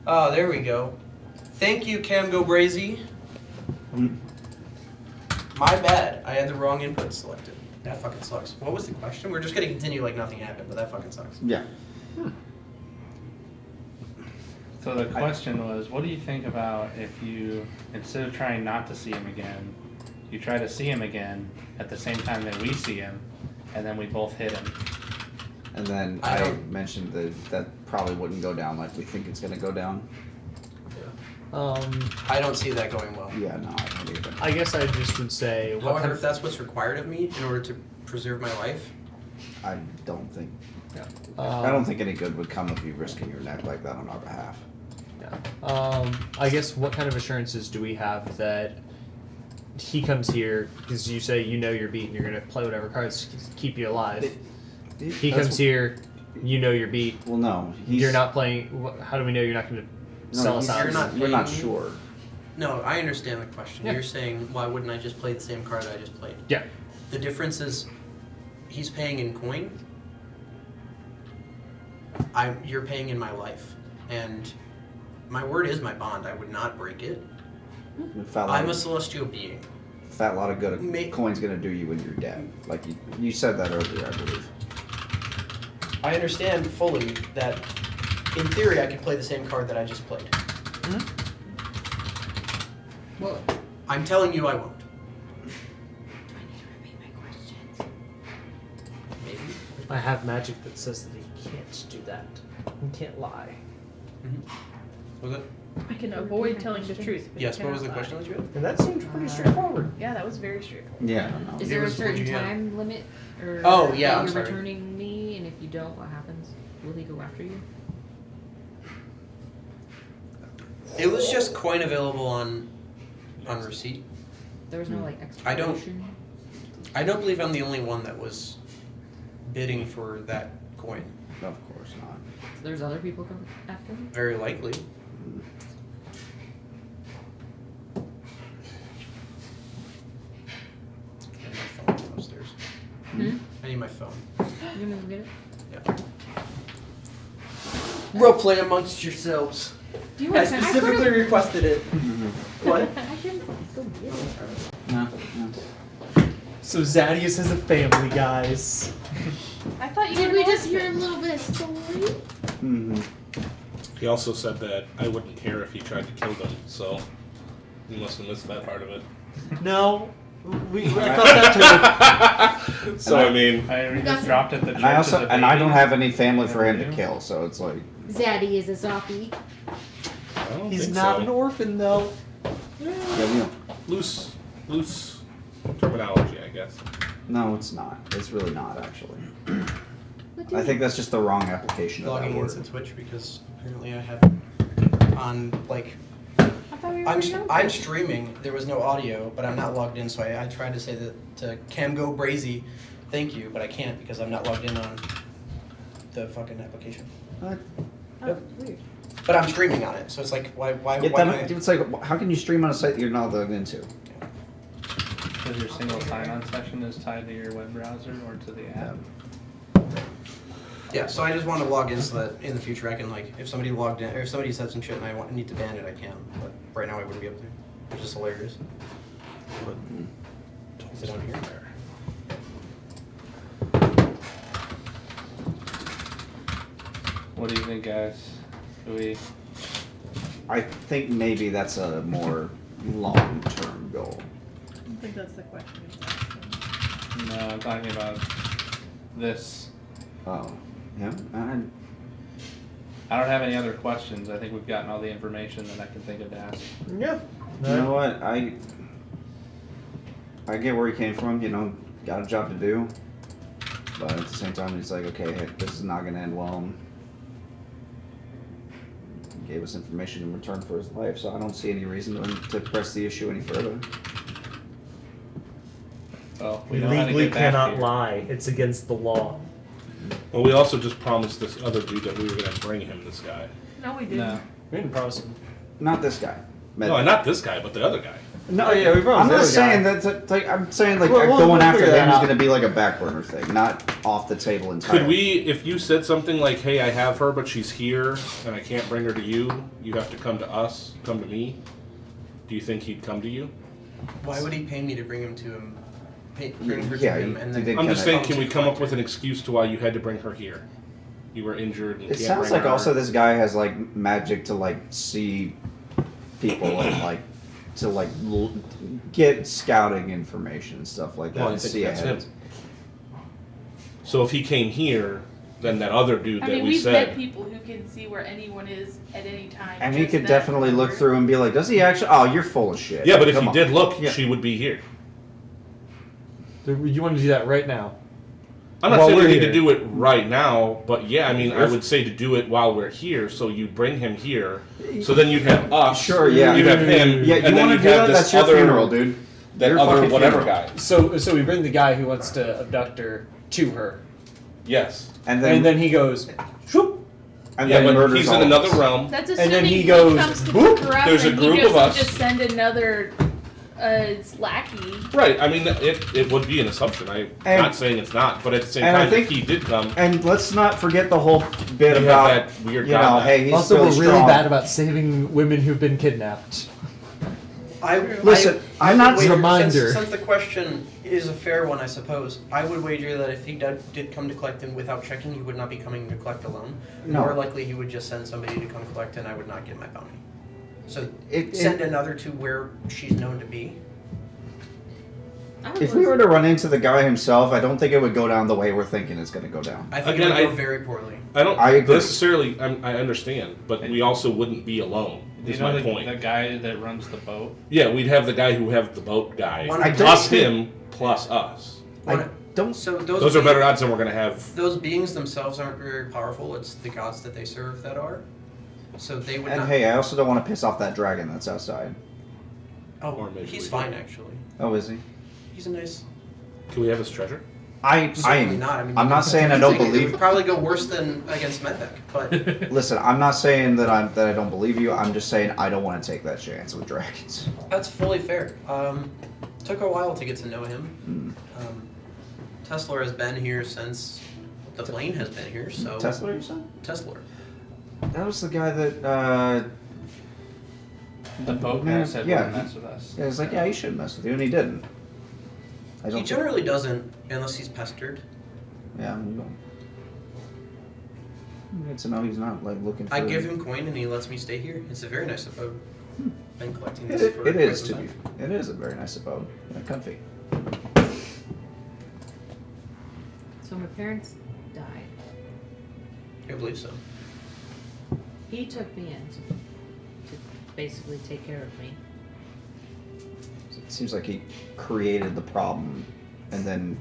Oh, there we go. Thank you, Cam Go Brazy. My bad. I had the wrong input selected. That fucking sucks. What was the question? We're just gonna continue like nothing happened, but that fucking sucks. Yeah. So the question was, what do you think about if you, instead of trying not to see him again, you try to see him again at the same time that we see him, and then we both hit him? And then I mentioned that probably wouldn't go down like we think it's going to go down. I don't see that going well. Yeah, no, I don't either. I guess I just would say... However, if that's what's required of me in order to preserve my life... I don't think... Yeah. I don't think any good would come of you risking your neck like that on our behalf. Yeah. I guess what kind of assurances do we have that he comes here, because you say you know you're beat and you're going to play whatever cards to keep you alive. He comes here, you know you're beat. Well, no. You're not playing... How do we know you're not going to sell us out? You're not sure. No, I understand the question. Yeah. You're saying, why wouldn't I just play the same card I just played? Yeah. The difference is, he's paying in coin. You're paying in my life. And my word is my bond. I would not break it. I'm a celestial being. Fat lot of good coin's going to do you when you're dead. Like you said that earlier, I believe. I understand fully that, in theory, I could play the same card that I just played. Mm-hmm. Well, I'm telling you I won't. Do I need to repeat my questions? Maybe. I have magic that says that he can't do that. He can't lie. Mm-hmm. Was it? I can avoid telling the truth. But Yes, you what was the cannot question that you had? And that seems pretty straightforward. Yeah, that was very straightforward. Yeah, I don't know. Is there a certain time limit? Or Oh, yeah, that I'm you're sorry. returning me, and if you don't, what happens? Will he go after you? It was just coin available on receipt. There was no like I don't- expiration? I don't believe I'm the only one that was bidding for that coin. Of course not. There's other people coming after him? Very likely. I need my phone upstairs. I need my phone. You gonna go get it? Yeah. Role play amongst yourselves. Do you I want to specifically requested it. What? I can go get it. No. So Zadius has a family, guys. I thought you Did were we going just hear a little bit of story? Mm-hmm. He also said that I wouldn't care if he tried to kill them, so he must have missed that part of it. No. I thought that too. So I mean, We just dropped at the church. And I also as a and I baby. don't have any family for him to kill, so it's like Zaddy is a softie. I don't He's think not so. an orphan, though. yeah, we don't. Loose terminology, I guess. No, it's not. It's really not actually. I think that's just the wrong application of that Logging word. into Twitch because apparently I have on like I thought we were I'm streaming. There was no audio, but I'm not logged in. So I tried to say that to Cam Go Brazy, thank you, but I can't because I'm not logged in on the fucking application. What? Oh, weird. But I'm streaming on it, so it's like why Yeah, can't that, I? it's like, how can you stream on a site you're not logged into? Because your single sign-on session is tied to your web browser or to the app. Yeah, so I just want to log in so that in the future I can like if somebody logged in or if somebody said some shit and I need to ban it, I can. But right now I wouldn't be able to, which is hilarious. But is it on here? What do you think, guys? Do we? I think maybe that's a more long-term goal. I don't think that's the question he's asking. No, I'm talking about this. Oh, yeah. I don't have any other questions. I think we've gotten all the information that I can think of to ask. Yeah. You know what? I get where he came from. You know, got a job to do, but at the same time, he's like, okay, heck, this is not going to end well. He gave us information in return for his life, so I don't see any reason to press the issue any further. Well, We know how to legally get back cannot here. lie. It's against the law. Well, we also just promised this other dude that we were going to bring him this guy. No, we didn't. No. We didn't promise him. Not this guy. No, not this guy, but the other guy. No, yeah, we probably. I'm not saying that. Like, I'm saying like going after him is going to be like a back burner thing, not off the table entirely. Could we, if you said something like, "Hey, I have her, but she's here, and I can't bring her to you. You have to come to us. Come to me." Do you think he'd come to you? Why would he pay me to bring him to him? Bring her Yeah, to him, and then I'm just saying, can we come up collect with her? an excuse to why you had to bring her here? You were injured and It can't sounds bring like her. also this guy has like magic to like see people and like to like get scouting information and stuff like that. Well, I and think see that's ahead. him. So if he came here, then that other dude I that mean, we we've met said, people who can see where anyone is at any time. And he just could that definitely look number. through and be like, "Does he actually? Oh, you're full of shit." yeah, but if Come he on. did look, Yeah. she would be here. You want to do that right now? I'm not While saying we we're need to here. do it right now, but yeah, I mean, I would say to do it while we're here, so you bring him here, so then you'd have us, Sure, yeah. you'd have him, Yeah, you and then want to you'd do have that? this That's your other, funeral, dude. that Your other fucking whatever funeral. guy. So we bring the guy who wants to abduct her to her, Yes. And and then he goes, "Shoop," and Yeah, then but murders he's all in of another us. realm. That's And assuming then he he goes, comes to "Boop." pick her up There's a and group he just of us. just send another lackey. Right, I mean, it would be an assumption. I'm And- not saying it's not, but at the same and I time, think- if he did come, And let's not forget the whole bit you have about that weird you guy know, that- hey, he's also, really we're really strong. bad about saving women who've been kidnapped. Listen, I'm would not- wager- Reminder. Since the question is a fair one, I suppose, I would wager that if he did come to collect him without checking, he would not be coming to collect alone. No. More likely, he would just send somebody to come collect, and I would not get my bounty. So It- send another to where she's known to be. If we were to run into the guy himself, I don't think it would go down the way we're thinking it's going to go down. I think Again, it would go I- very poorly. I don't I agree. necessarily, I understand, but we also wouldn't be alone, You is know my the point. guy that runs the boat? Yeah, we'd have the guy who have the boat guy, I don't plus think- him, plus us. I don't. So Those are better odds than we're going to have. Those beings themselves aren't very powerful. It's the gods that they serve that are. So they would And not. hey, I also don't want to piss off that dragon that's outside. Oh, Or maybe he's we fine do. actually. Oh, is he? He's a nice. Can we have his treasure? Certainly not. I mean, I'm not saying I don't It would believe. probably go worse than against Medvec, but Listen, I'm not saying that I don't believe you. I'm just saying I don't want to take that chance with dragons. that's fully fair. Took a while to get to know him. Hmm. Tesla has been here since the plane has been here. So Tesla, you said? Tesla. That was the guy that. The boat Yeah, guy said, yeah. "Don't mess with us." Yeah, he's like, yeah, he should mess with you, and he didn't. I He don't. generally doesn't unless he's pestered. Yeah, I'm going. Good to know he's not like looking. For I give him coin and he lets me stay here. It's a very nice abode. Been collecting It, this for it quite is some to be. time. It is a very nice abode. Yeah, comfy. So my parents died. I believe so. He took me in to basically take care of me. It seems like he created the problem, and then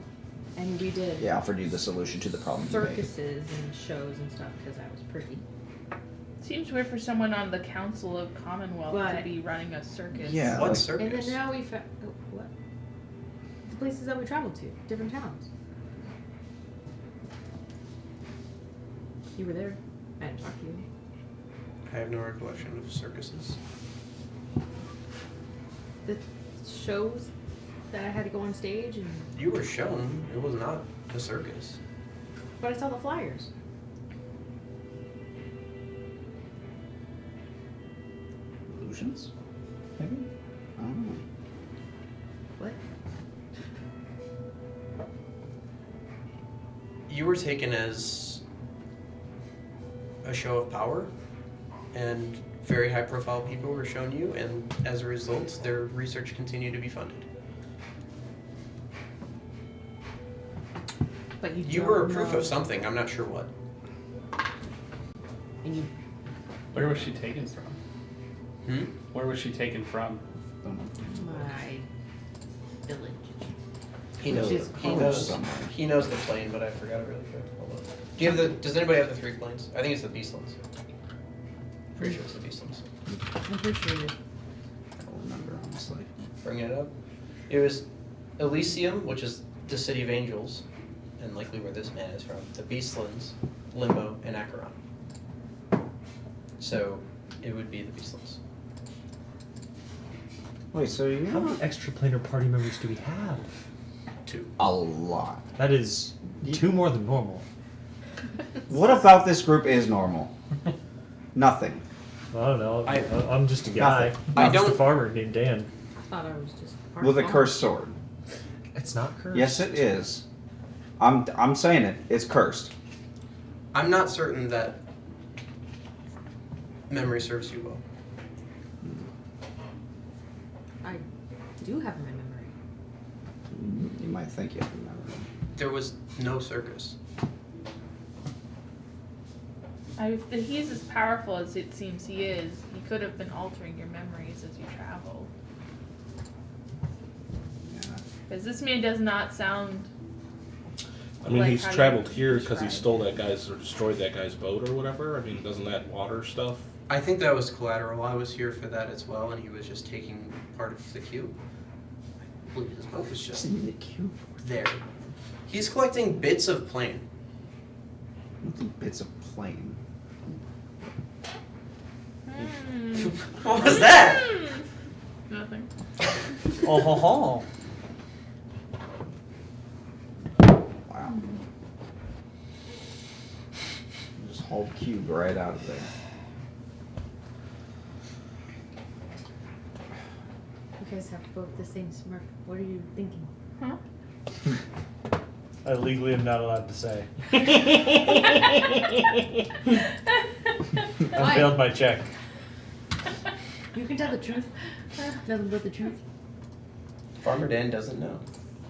And we did he offered you the solution to the problem. he made. circuses and shows and stuff because I was pretty. Seems weird for someone on the Council of Commonwealth to What? be running a circus. Yeah. What like- circus? And then now we found what? The places that we traveled to, different towns. You were there. I didn't talk to you. I have no recollection of circuses. The shows that I had to go on stage and You were shown. It was not a circus. but I saw the flyers. Illusions? Maybe? I don't know. What? You were taken as a show of power, and very high-profile people were shown you, and as a result, their research continued to be funded. But you. You don't were a proof know. of something. I'm not sure what. And you. Where was she taken from? Hmm? Where was she taken from? Don't know. My village. He knows. Which is He close. knows. Somewhere. He knows the plane, but I forgot it really quick. Hold on. Do you have the? Does anybody have the 3 planes? I think it's the Beastlands. Pretty sure it's the Beastlands. I'm pretty sure you. I don't remember, honestly. Bringing it up. It was Elysium, which is the city of angels, and likely where this man is from. The Beastlands, Limbo, and Acheron. So it would be the Beastlands. Wait, so you How many extraplanar party members do we have? 2. a lot. That is 2 more than normal. What about this group is normal? Nothing. I don't know. I'm just a guy. Nothing. I'm I just a don't- farmer named Dan. I thought I was just part With a of cursed sword. It's not cursed. Yes, it is. I'm saying it. It's cursed. I'm not certain that memory serves you well. I do have my memory. You might think you remember. There was no circus. If he's as powerful as it seems he is, he could have been altering your memories as you traveled. Yeah. Because this man does not sound. I mean, Like he's how you traveled here because he described. stole that guy's or destroyed that guy's boat or whatever. I mean, doesn't that water stuff? I think that was collateral. I was here for that as well, and he was just taking part of the queue. I believe his boat was just in the queue there. He's collecting bits of plane. for bits of plane. What was that? Nothing. Oh ho ho. Wow. Just hauled cube right out of there. You guys have both the same smirk. What are you thinking? Huh? I legally am not allowed to say. I Why? failed my check. You can tell the truth. Nothing but the truth. Farmer Dan doesn't know.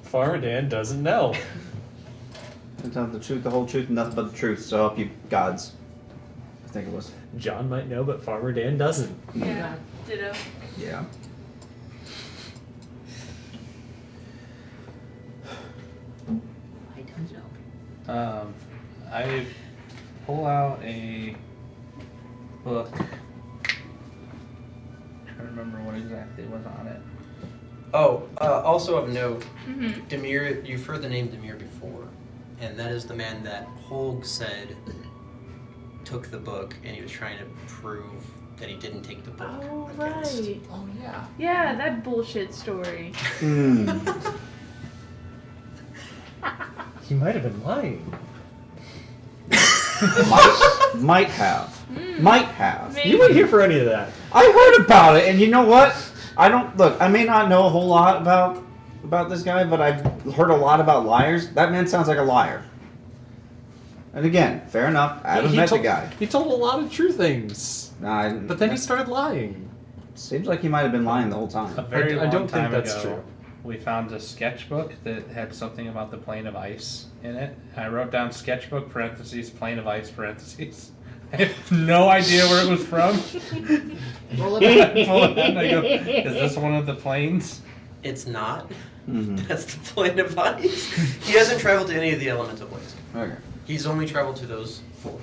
Farmer Dan doesn't know. I tell the truth, the whole truth, and nothing but the truth. So help you, gods. I think it was. John might know, but Farmer Dan doesn't. Yeah. Ditto. Yeah. I don't know. I pull out a book. Trying to remember what exactly was on it. Oh, also of note, Mm-hmm. Demir, you've heard the name Demir before, and that is the man that Holg said took the book, and he was trying to prove that he didn't take the book. Oh, against- right. Oh yeah. Yeah, that bullshit story. Hmm. He might have been lying. Might have. Might have. Maybe. You weren't here for any of that. I heard about it, and you know what? I don't look. I may not know a whole lot about this guy, but I've heard a lot about liars. That man sounds like a liar. And again, fair enough. I haven't met the guy. He told a lot of true things, Nah, but then he started lying. seems like he might have been lying the whole A time. very I long don't think time that's ago, true. we found a sketchbook that had something about the plane of ice in it. I wrote down sketchbook parentheses plane of ice parentheses. I have no idea where it was from. Roll it back. I pull it out and I go, is this one of the planes? It's not. Mm-hmm. That's the plane of ice. He hasn't traveled to any of the elemental planes. Okay. He's only traveled to those 4.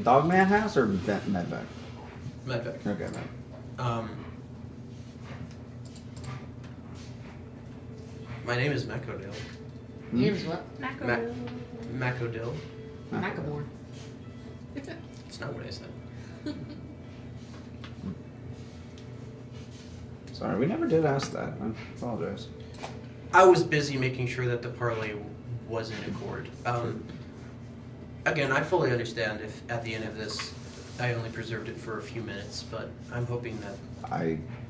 Dogman house or medvac? Medvec. Okay, man. My name is Macodil. Your name's what? Mackerel. Macodil. Macklemore. It's not what I said. Sorry, we never did ask that. I apologize. I was busy making sure that the parlay was in accord. Again, I fully understand if at the end of this I only preserved it for a few minutes, but I'm hoping that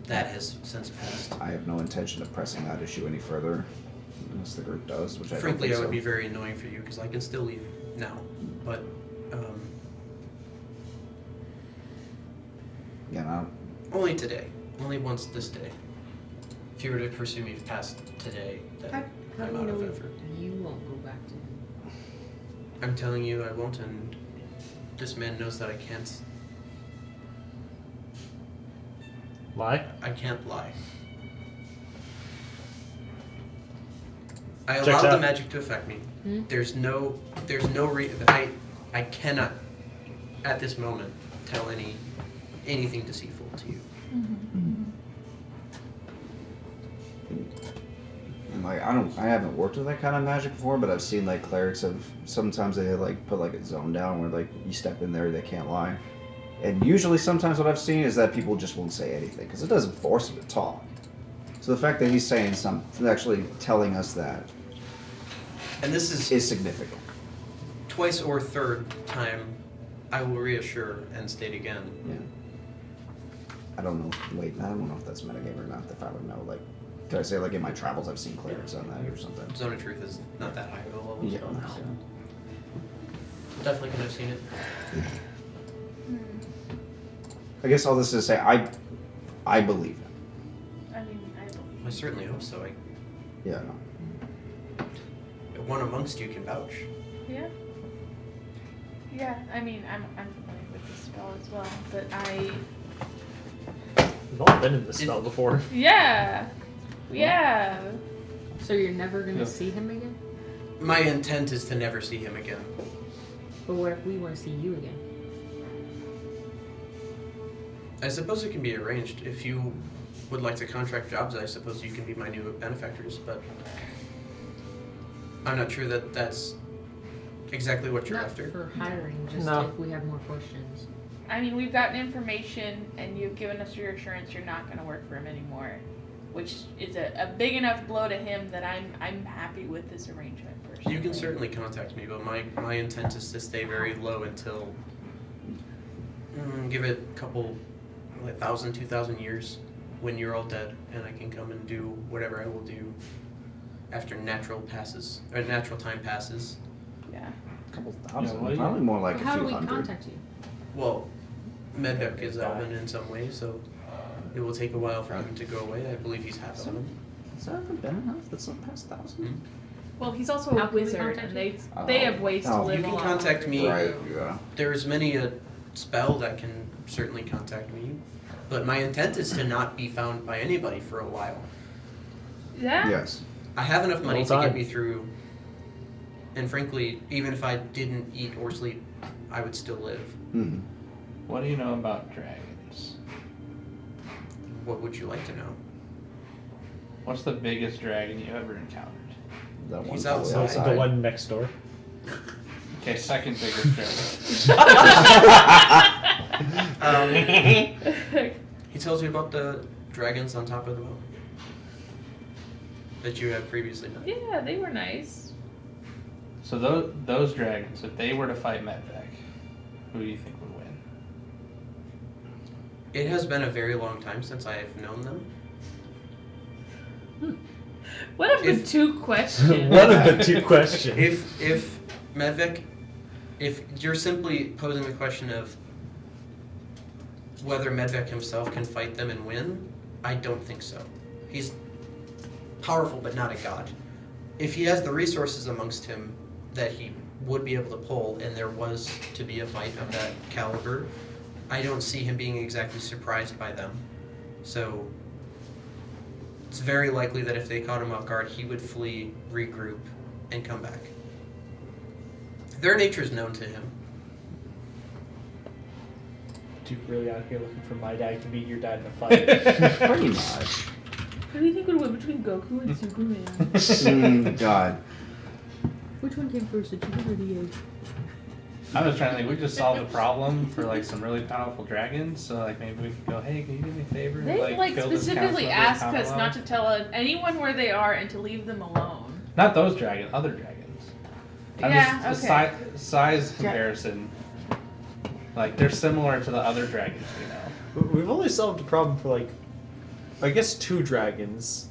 that has since passed. I have no intention of pressing that issue any further, unless the group does, which I Frankly, don't I think would be so. very annoying for you because I can still leave now, but Again, only today. Only once this day. If you were to pursue me past today, then How I'm do you out of know effort. you won't go back to him? I'm telling you I won't, and this man knows that I can't. Lie? I can't lie. I Checks allowed the out. magic to affect me. Hmm? There's no reason. I cannot, at this moment, tell anything deceitful to you. and like I haven't worked with that kind of magic before, but I've seen like clerics of sometimes they like put like a zone down where like you step in there they can't lie. And usually, sometimes what I've seen is that people just won't say anything because it doesn't force them to talk. So the fact that he's saying something, actually telling us that, And this is significant. twice or third time I will reassure and state again. Yeah. I don't know. Wait, I don't know if that's metagame or not. If I would know, like, could I say like in my travels I've seen clerics on that or something? Zone of Truth is not that high of a level. Yeah, so no. definitely could have seen it. I guess all this is to say I believe him. I mean, I believe. I certainly hope so. Yeah, no. One amongst you can vouch. Yeah. Yeah, I mean, I'm familiar with this spell as well, but We've all been in this spell before. yeah. So you're never gonna Yeah. see him again? My intent is to never see him again. But what if we want to see you again? I suppose it can be arranged. If you would like to contract jobs, I suppose you can be my new benefactors, but I'm not sure that that's exactly what you're Not after. for hiring, just No. if we have more questions. I mean, we've gotten information, and you've given us your assurance you're not going to work for him anymore, which is a big enough blow to him that I'm happy with this arrangement personally. You can certainly contact me, but my intent is to stay very low until give it a couple, 1,000, 2,000 years when you're all dead, and I can come and do whatever I will do after natural time passes. Yeah. A couple thousand. what do you- Probably more like How a do few we hundred. contact you? Well, Medvek is Elven in some ways, so it will take a while for him to go away. I believe he's half Elven. Has that ever been enough? That's not past 1,000? Well, he's also How a can we wizard, contact and you? they have ways to Oh. live You can a lot contact longer. me. Right, yeah. There's many a spell that can certainly contact me, but my intent is to not be found by anybody for a while. Yeah. Yes. I have enough money to Full get time. me through, and frankly, even if I didn't eat or sleep, I would still live. Mm-hmm. What do you know about dragons? What would you like to know? What's the biggest dragon you ever encountered? That He's one's outside. probably The one next door. Okay, second biggest dragon. He tells you about the dragons on top of the mountain that you have previously met. Yeah, they were nice. So those dragons, if they were to fight Medvec, who do you think would win? It has been a very long time since I have known them. What of the If- two questions? One of the two questions. If Medvec, if you're simply posing the question of whether Medvec himself can fight them and win, I don't think so. He's powerful, but not a god. If he has the resources amongst him that he would be able to pull, and there was to be a fight of that caliber, I don't see him being exactly surprised by them. So it's very likely that if they caught him off guard, he would flee, regroup, and come back. Their nature is known to him. Dude, really out here looking for my dad to beat your dad in a fight. Pretty much. Who do you think would win between Goku and Superman? God. Which one came first, the chicken or the egg? I was trying to think, we just solved a problem for like some really powerful dragons, so like maybe we could go, hey, can you do me a favor? They like kill this specifically council member ask and us come not along?" to tell anyone where they are and to leave them alone. Not those dragons, other dragons. Yeah, just, okay. Size comparison. Like they're similar to the other dragons we know. We've only solved a problem for like, I guess 2 dragons,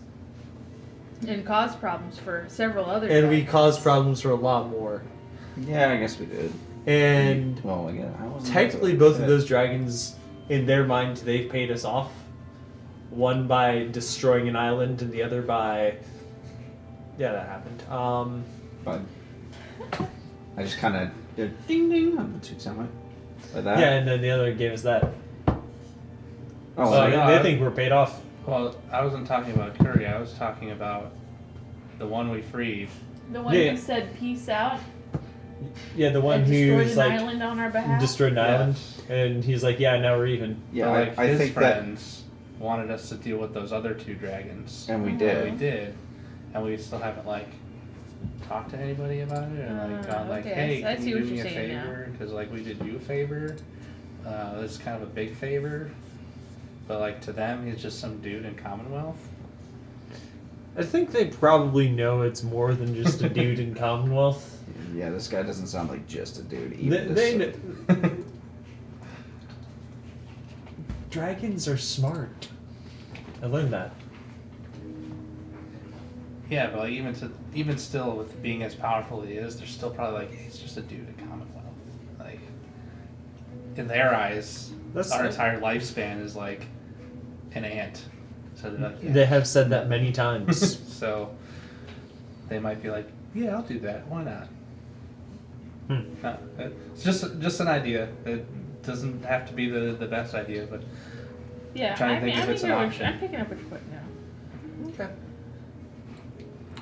And cause problems for several other and we dragons. caused problems for a lot more. Yeah, I guess we did. And Well, again, I wasn't. technically, both of those dragons, in their mind, they've paid us off. One by destroying an island, and the other by, yeah, that happened. But I just kind of did ding ding on the 2 sound like that. Yeah, and then the other gave us that. Oh, So yeah. they think we're paid off. Well, I wasn't talking about Curry, I was talking about the one we freed. The one Yeah. who said peace out Yeah, the one and destroyed who's an like island on our behalf. destroyed an Yeah. island, and he's like, yeah, now we're even. yeah. But, like, I his think friends wanted us to deal with those other 2 dragons. that, and we Mhm. Yeah, we did. did, and we still haven't like talked to anybody about it, and like gone like, okay, hey, I can see you what do me you're a saying now. favor? Because like we did you a favor, is kind of a big favor, but like to them, he's just some dude in Commonwealth. I think they probably know it's more than just a dude in Commonwealth. Yeah, this guy doesn't sound like just a dude. They, Even they this, kn- Dragons are smart. I learned that. Yeah, but like even still, with being as powerful as he is, they're still probably like, hey, he's just a dude in Commonwealth. Like in their eyes, our entire lifespan is like an ant. So they're like, yeah. They have said that many times. So they might be like, yeah, I'll do that. Why not? It's just an idea. It doesn't have to be the best idea, but Yeah, trying to think if it's an option. I'm picking up what you're putting down. Okay.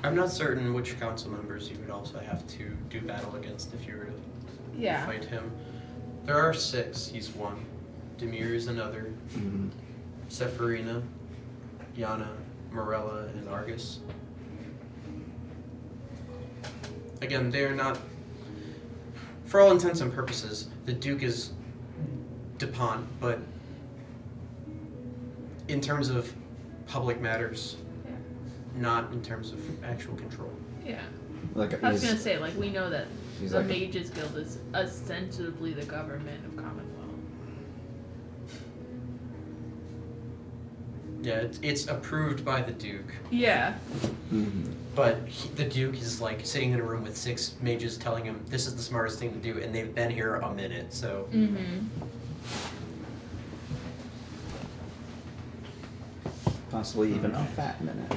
I'm not certain which council members you would also have to do battle against if you were to Yeah. fight him. There are 6. He's 1. Demir is another. Mhm. Sephirina, Yana, Morella, and Argus. Again, they are not. For all intents and purposes, the Duke is DuPont, but in terms of public matters, Yeah. not in terms of actual control. Yeah. Like I was he's, gonna say, like, we know that he's the like Mages Guild is ostensibly the government of Commonwealth. Yeah, it's approved by the Duke, Yeah. Mhm. but the Duke is like sitting in a room with 6 mages telling him this is the smartest thing to do, and they've been here a minute, so. Mm-hmm. possibly even a fat minute.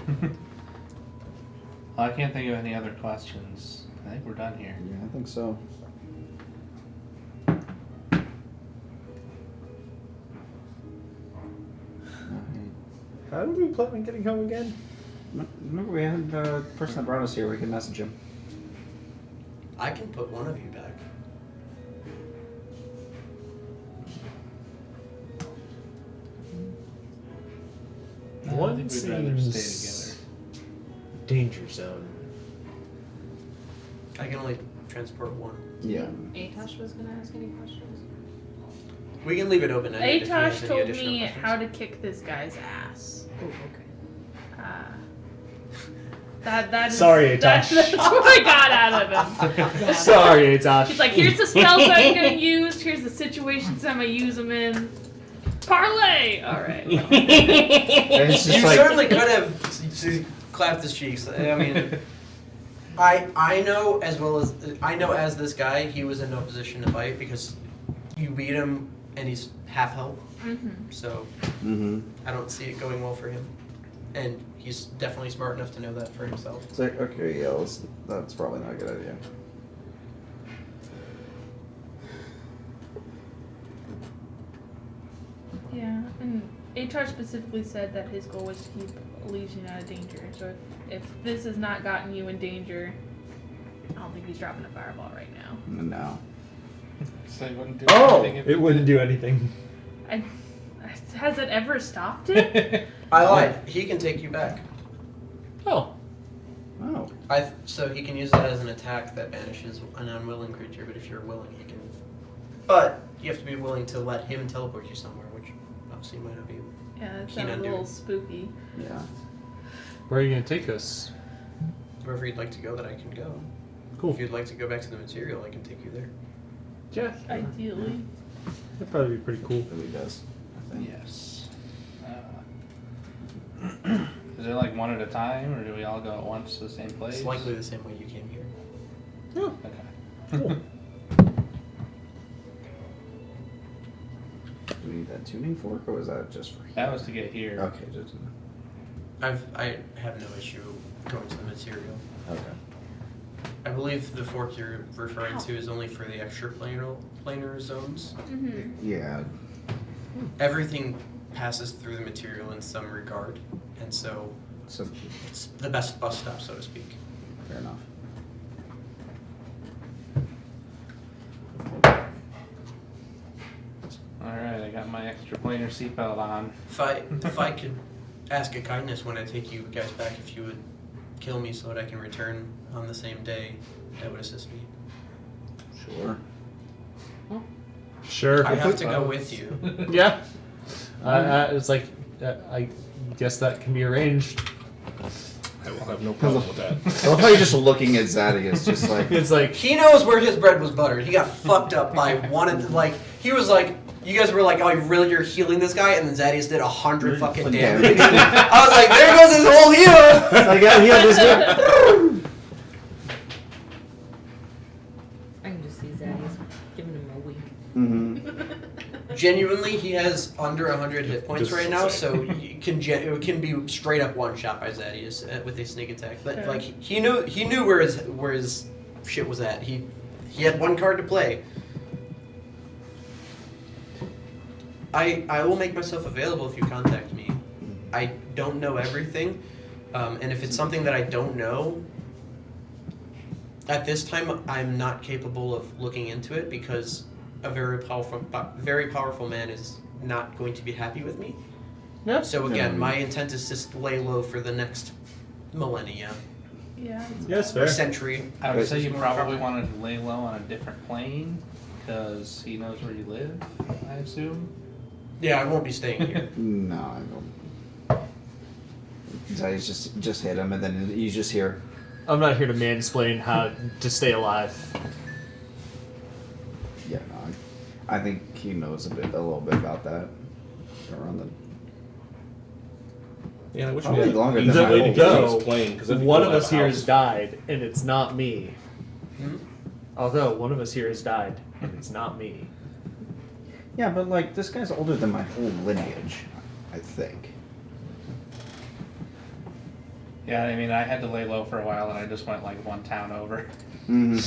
Well, I can't think of any other questions. I think we're done here. Yeah, I think so. How did we plan on getting home again? Remember we had the person that brought us here. We can message him. I can put one of you back. I One think we'd rather stay seems danger zone. I can only transport 1. Yeah. Atosh was gonna ask any questions. We can leave it open ended. if he has Atosh any told additional me questions. how to kick this guy's ass. Oh, okay. That is, Sorry, that's Atosh. what I got out of him. Sorry, Atosh. He's like, here's the spells I'm gonna use, here's the situations I'm gonna use them in. Parlay! Alright. And it's just You like certainly could have clapped his cheeks. I mean, I know as this guy, he was in no position to fight because you beat him and he's half health. Mm-hmm. So Mm-hmm. I don't see it going well for him, and he's definitely smart enough to know that for himself. It's like, okay, yeah, that's probably not a good idea. Yeah, and Atosh specifically said that his goal was to keep Elysian out of danger. So if this has not gotten you in danger, I don't think he's dropping a fireball right now. No. So you wouldn't do Oh, anything if it wouldn't do anything. Has it ever stopped it? I lied. He can take you back. Oh. Oh. So he can use that as an attack that banishes an unwilling creature. But if you're willing, he can. But you have to be willing to let him teleport you somewhere, which obviously might not be. Yeah, that Keen sounds on a little doing. spooky. Yeah. Where are you gonna take us? Wherever you'd like to go, that I can go. Cool. If you'd like to go back to the material, I can take you there. Yeah. Ideally. That'd probably be pretty cool. It really does. I think. Yes. Is it like one at a time, or do we all go at once to the same place? It's likely the same way you came here. Okay. Cool. Do we need that tuning fork, or was that just for? That was to get here. Okay, just I have no issue going to the material. okay. I believe the fork you're referring to is only for the extra planar zones. Mm-hmm. Yeah. Everything passes through the material in some regard, and so So it's the best bus stop, so to speak. fair enough. Alright, I got my extra planar seatbelt on. If I could ask a kindness when I take you guys back, if you would kill me so that I can return on the same day, that would assist me. Sure. Sure. I have to go with you. Yeah. It's like, I guess that can be arranged. I will have no problem with that. I love how you're just looking at Zadius, just like. It's like, He knows where his bread was buttered. He got fucked up by he was like, you guys were like, oh, you're healing this guy? And then Zadius did 100 fucking damage. I was like, there goes his whole heal! I got healed this guy. I can just see Zaddy's giving him a wink. Mm-hmm. Genuinely, he has under 100 hit points Just right now, saying. so it can be straight up one shot by Zadius with a sneak attack. But Sure. like he knew where his shit was at. He had one card to play. I will make myself available if you contact me. I don't know everything, and if it's something that I don't know, at this time I'm not capable of looking into it because a very powerful man is not going to be happy with me. yeah. So again, my intent is to lay low for the next millennia Yeah. Yes, or century. I would say you probably wanted to lay low on a different plane because he knows where you live, I assume. Yeah, I won't be staying here. No, I don't. Zadius just hit him, and then you just hear. I'm not here to mansplain how to stay alive. Yeah, no, I think he knows a little bit about that. Around the. Yeah, I wish Probably we had longer than easy my way whole to go. explain, 'cause then One people of have us a here house. has died, and it's not me. Hmm? Although one of us here has died, and it's not me. Yeah, but like this guy's older than my whole lineage, I think. Yeah, I mean, I had to lay low for a while, and I just went like one town over. Mm-hmm.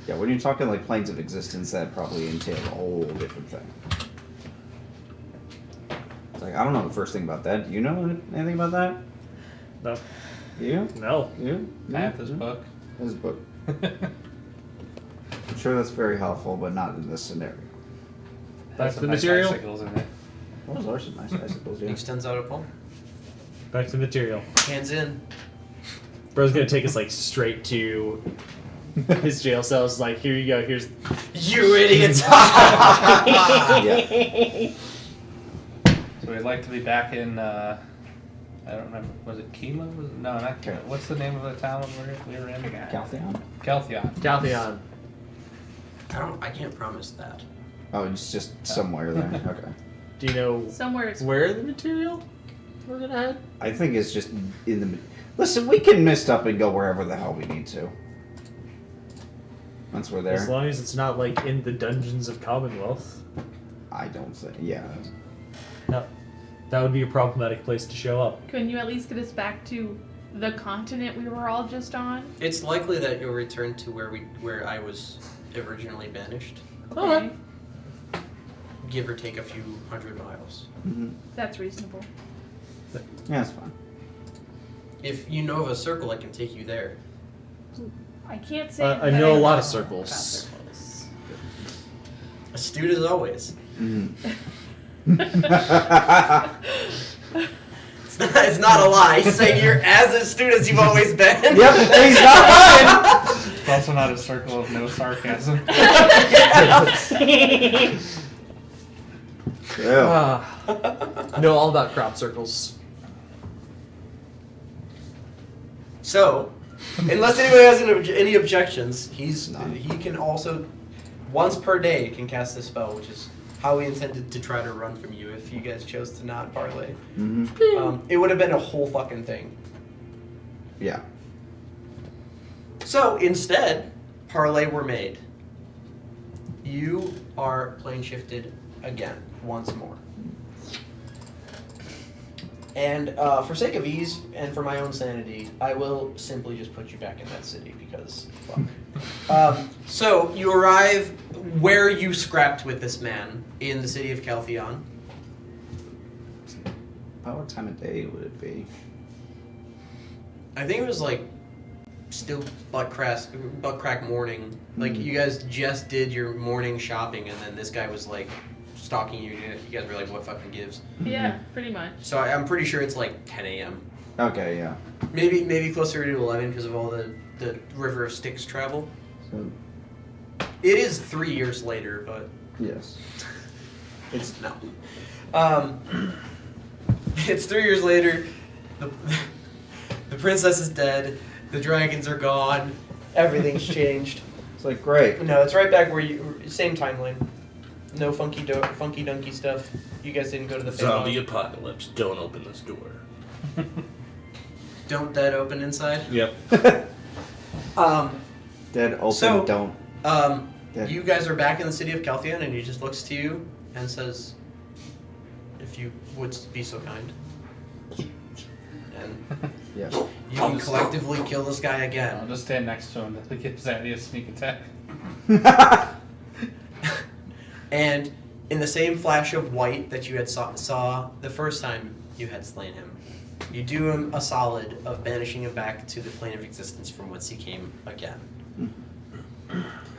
Yeah, when you're talking like planes of existence, that probably entails a whole different thing. It's like I don't know the first thing about that. Do you know anything about that? No. You? No. You? I have this book. This book. I'm sure that's very helpful, but not in this scenario. Back Has to some the nice material. icicles in it. Those are some nice icicles, He yeah. extends out a palm. Back to the material. Hands in. Bro's gonna take us like straight to his jail cells. Like, here you go. Here's. You idiots! Yeah. So we'd like to be back in, I don't remember, was it Kima? No, not Kima. What's the name of the town we were in? Caltheon? Caltheon. Caltheon. I can't promise that. Oh, it's just somewhere there. Okay. Do you know Somewhere it's where the material we're gonna head? I think it's just in the. Listen, we can mist up and go wherever the hell we need to. Once we're As there, long as it's not like in the dungeons of Commonwealth. I don't think. Yeah. No. That would be a problematic place to show up. Can you at least get us back to the continent we were all just on? It's likely that you'll return to where I was originally banished, Okay. give or take a few hundred miles. Mm-hmm. That's reasonable. Yeah, that's fine. If you know of a circle, I can take you there. I can't say. I that know a lot know of circles. about circles. Astute as always. Mm-hmm. It's not a lie. He's saying you're as astute as you've always been. Yep, and he's not lying. It's also not a circle of no sarcasm. Yeah. Know all about crop circles. So, unless anyone has any objections, None. he can also once per day can cast this spell, which is how we intended to try to run from you if you guys chose to not parlay. Mm-hmm. It would have been a whole fucking thing. Yeah. So instead, parlay were made. You are plane shifted again, once more. And for sake of ease and for my own sanity, I will simply just put you back in that city because fuck. So you arrive where you scrapped with this man in the city of Caltheon. About what time of day would it be? I think it was like still butt crack morning. Like you guys just did your morning shopping, and then this guy was like stalking you. You guys were like, "What fucking gives?" Yeah, pretty much. So I'm pretty sure it's like 10 a.m. Okay, yeah. Maybe closer to 11 because of all the River of Styx travel. So It is 3 years later, but Yes. it's no. It's 3 years later. The princess is dead. The dragons are gone. Everything's changed. It's like, great. No, it's right back where you. Same timeline. No funky donkey stuff. You guys didn't go to the Zombie Feywild. apocalypse. Don't open this door. Don't dead open inside. Yep. Dead open, So- don't. Dead. You guys are back in the city of Caltheon, and he just looks to you and says, "If you would be so kind." And Yeah. you can collectively kill this guy I'll again. just stand next to him to get his idea of sneak attack. And in the same flash of white that you had saw the first time you had slain him, you do him a solid of banishing him back to the plane of existence from whence he came again.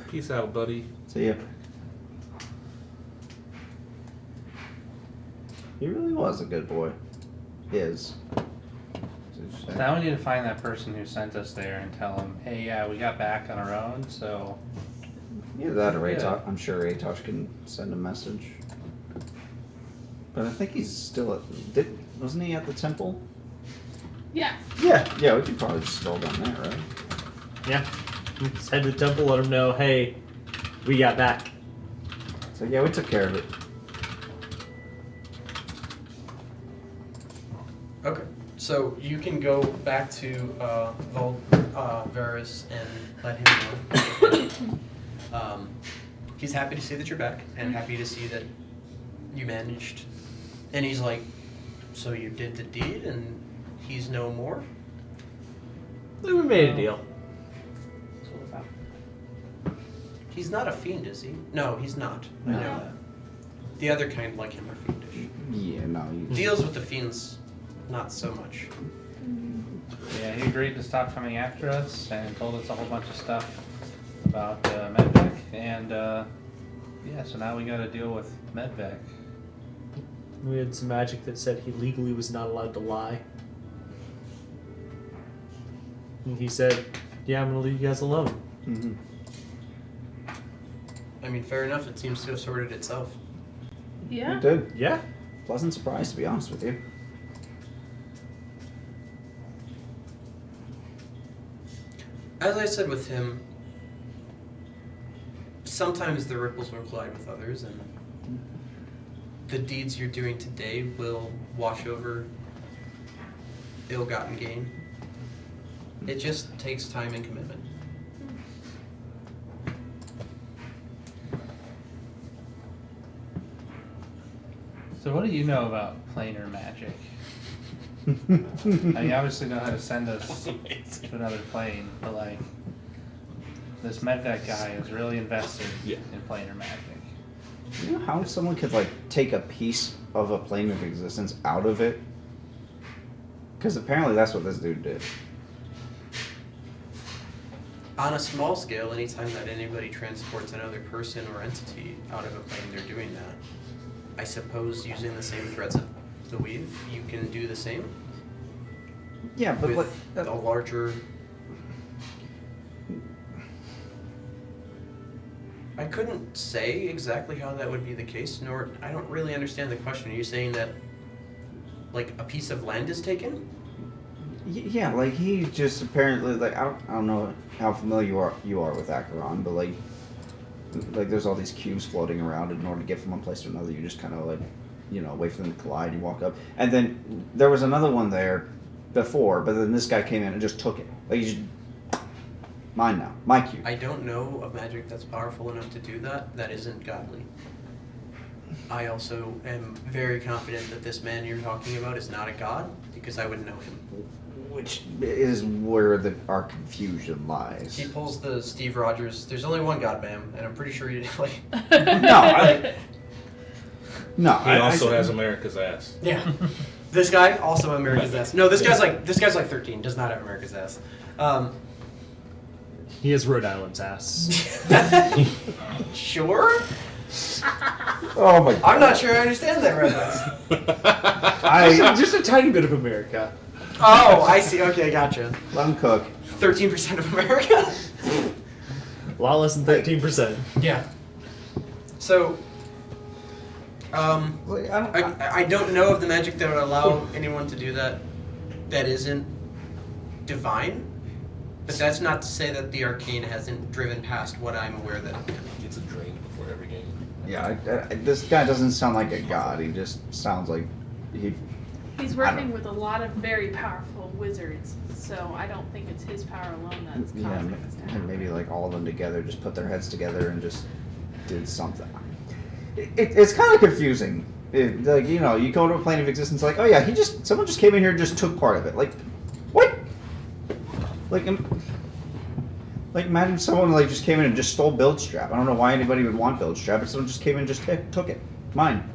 Peace out, buddy. See ya. He really was a good boy. Is. Now we need to find that person who sent us there and tell him, hey, yeah, we got back on our own, so... Either that or Yeah. Atosh. I'm sure Atosh can send a message. But I think he's still at. Wasn't he at the temple? Yeah. Yeah, we could probably just go down there, right? Yeah. Let's head to the temple, let them know, hey, we got back. So yeah, we took care of it. Okay, so you can go back to Varus and let him know. He's happy to see that you're back and happy to see that you managed. And he's like, so you did the deed and he's no more? We made a deal. That's what about. He's not a fiend, is he? No, he's not. I know No. that. The other kind like him are fiendish. Yeah, no. Deals with the fiends, not so much. Yeah, he agreed to stop coming after us and told us a whole bunch of stuff about Medvec, and yeah, so now we gotta deal with Medvec. We had some magic that said he legally was not allowed to lie. And he said, yeah, I'm gonna leave you guys alone. Mm-hmm. I mean, fair enough. It seems to have sorted itself. Yeah. We did. Yeah. Pleasant surprise, to be honest with you. As I said with him, sometimes the ripples will collide with others, and the deeds you're doing today will wash over ill-gotten gain. It just takes time and commitment. So what do you know about planar magic? I mean, you obviously know how to send us to another plane, but like, this Medvec guy is really invested Yeah. in planar magic. You know how someone could like take a piece of a plane of existence out of it? Because apparently that's what this dude did. On a small scale, anytime that anybody transports another person or entity out of a plane, they're doing that. I suppose using the same threads of the weave, you can do the same Yeah, but with like, a larger. I couldn't say exactly how that would be the case, nor I don't really understand the question. Are you saying that, like, a piece of land is taken? yeah, like he just apparently like I don't know how familiar you are with Acheron, but like there's all these cubes floating around, and in order to get from one place to another, you just kind of like, you know, wait for them to collide. You walk up, and then there was another one there before, but then this guy came in and just took it. Like, you just mine now, my cube. I don't know of magic that's powerful enough to do that. That isn't godly. I also am very confident that this man you're talking about is not a god, because I would know him. Which is where our confusion lies. He pulls the Steve Rogers. There's only one god, ma'am, and I'm pretty sure you like. No, He also has America's ass. Yeah. This guy also America's ass. No, this guy's like 13. Does not have America's ass. He has Rhode Island's ass. Sure. Oh my god. I'm not sure I understand that reference. Just a tiny bit of America. Oh, I see. Okay, gotcha. Let him cook. 13% of America. A lot less than 13%. Yeah. So, Like, I don't know of the magic that would allow anyone to do that that isn't divine, but that's not to say that the arcane hasn't driven past what I'm aware that it can. Gets a drink before every game. Yeah, this guy doesn't sound like a god. He just sounds like he. He's I don't- working with a lot of very powerful wizards, so I don't think it's his power alone that's Yeah, causing this to and happen. maybe like all of them together just put their heads together and just did something. It's kind of confusing. Like, you know, you go to a plane of existence, like, oh yeah, someone just came in here and just took part of it. Like, what? Like imagine someone like just came in and just stole Buildstrap. I don't know why anybody would want Buildstrap, but someone just came in and just took it. Mine.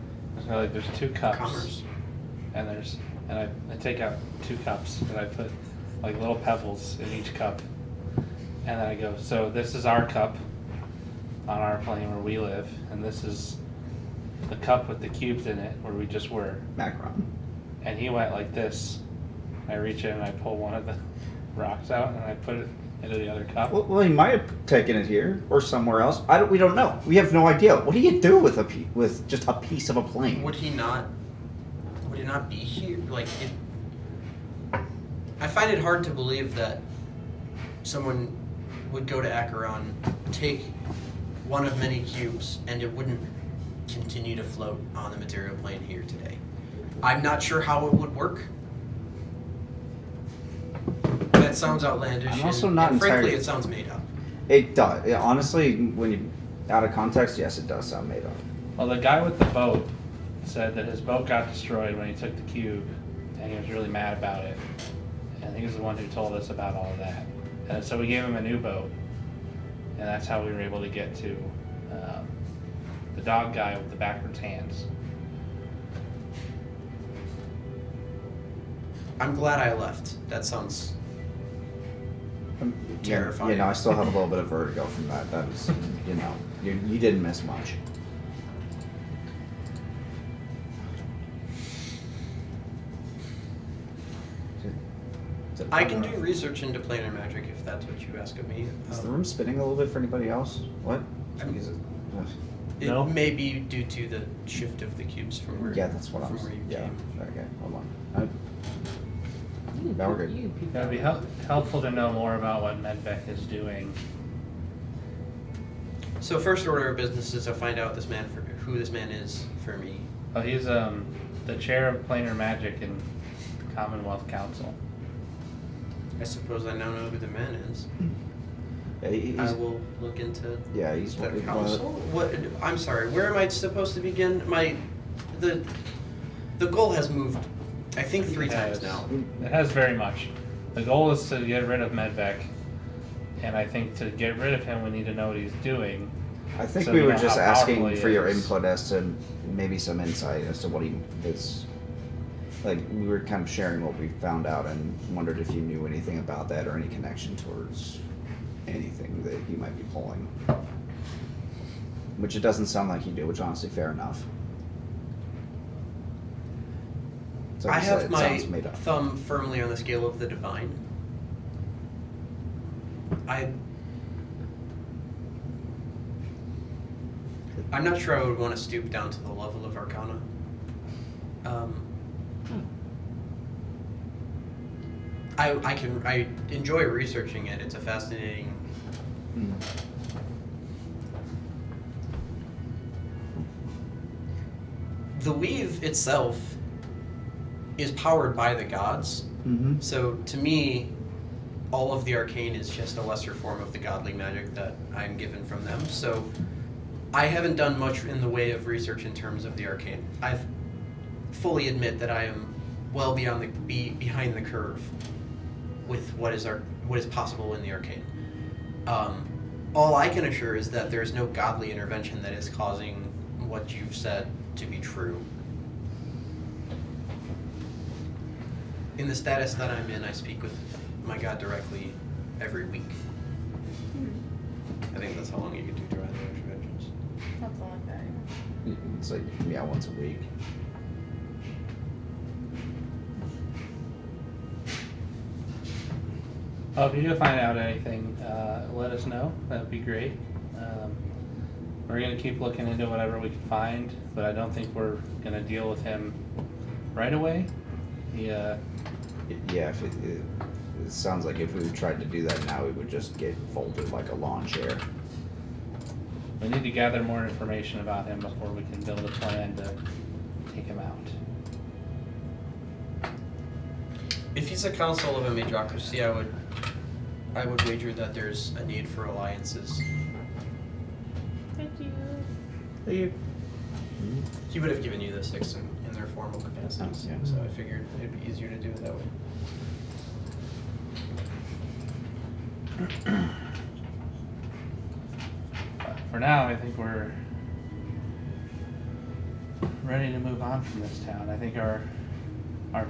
So like there's 2 cups, Commerce. and I take out 2 cups and I put like little pebbles in each cup, and then I go, so this is our cup on our plane where we live, and this is the cup with the cubes in it where we just were. Macron. And he went like this. I reach in and I pull one of the rocks out and I put it into the other cup. Well, he might have taken it here or somewhere else. We don't know. We have no idea. What do you do with with just a piece of a plane? Would he not be here? Like, I find it hard to believe that someone would go to Acheron, take one of many cubes, and it wouldn't continue to float on the material plane here today. I'm not sure how it would work. That sounds outlandish. I'm also not and frankly, entirely- it sounds made up. It does. Honestly, when you out of context, yes, it does sound made up. Well, the guy with the boat said that his boat got destroyed when he took the cube, and he was really mad about it. And he was the one who told us about all of that. And so we gave him a new boat, and that's how we were able to get to the dog guy with the backwards hands. I'm glad I left. That sounds terrifying. You know, I still have a little bit of vertigo from that. That was, you know, you didn't miss much. I can do research into planar magic if that's what you ask of me. Is the room spinning a little bit for anybody else? What? I'm- Is it- ugh. It No? may be due to the shift of the cubes from where. Yeah, that's what I'm. from where you Yeah. came. Okay, hold on. Now we're good. You people. It would be helpful to know more about what Medbeck is doing. So first order of business is to find out who this man is for me. Oh, he's the chair of planar magic in Commonwealth Council. I suppose I now know who the man is. Yeah, he's, I will look into yeah, he's the one of the- council. What? I'm sorry. Where am I supposed to begin? The goal has moved. I think 3 times now. It has very much. The goal is to get rid of Medbeck, and I think to get rid of him, we need to know what he's doing. I think So we you were know just how powerful asking he for your is. input as to maybe some insight as to what he is. Like, we were kind of sharing what we found out and wondered if you knew anything about that or any connection towards anything that he might be pulling. Which it doesn't sound like you do, which honestly, fair enough. So I like said, have it my sounds made up. thumb firmly on the scale of the divine. I'm not sure I would want to stoop down to the level of Arcana. I enjoy researching it. It's a fascinating. Mm. The weave itself is powered by the gods. Mm-hmm. So to me, all of the arcane is just a lesser form of the godly magic that I'm given from them. So I haven't done much in the way of research in terms of the arcane. I fully admit that I am well beyond behind the curve with what is possible in the arcane. All I can assure is that there's no godly intervention that is causing what you've said to be true. In the status that I'm in, I speak with my God directly every week. I think that's how long you can do direct interventions. Something like that. It's like, yeah, once a week. Oh, if you do find out anything, let us know. That'd be great. We're gonna keep looking into whatever we can find, but I don't think we're gonna deal with him right away. Yeah, if it sounds like if we tried to do that now, we would just get folded like a lawn chair. We need to gather more information about him before we can build a plan to take him out. If he's a council of a Majocracy, I would wager that there's a need for alliances. Thank you. He would have given you the 6 in their formal capacities, Oh, yeah. so I figured it'd be easier to do it that way. But for now, I think we're ready to move on from this town. I think our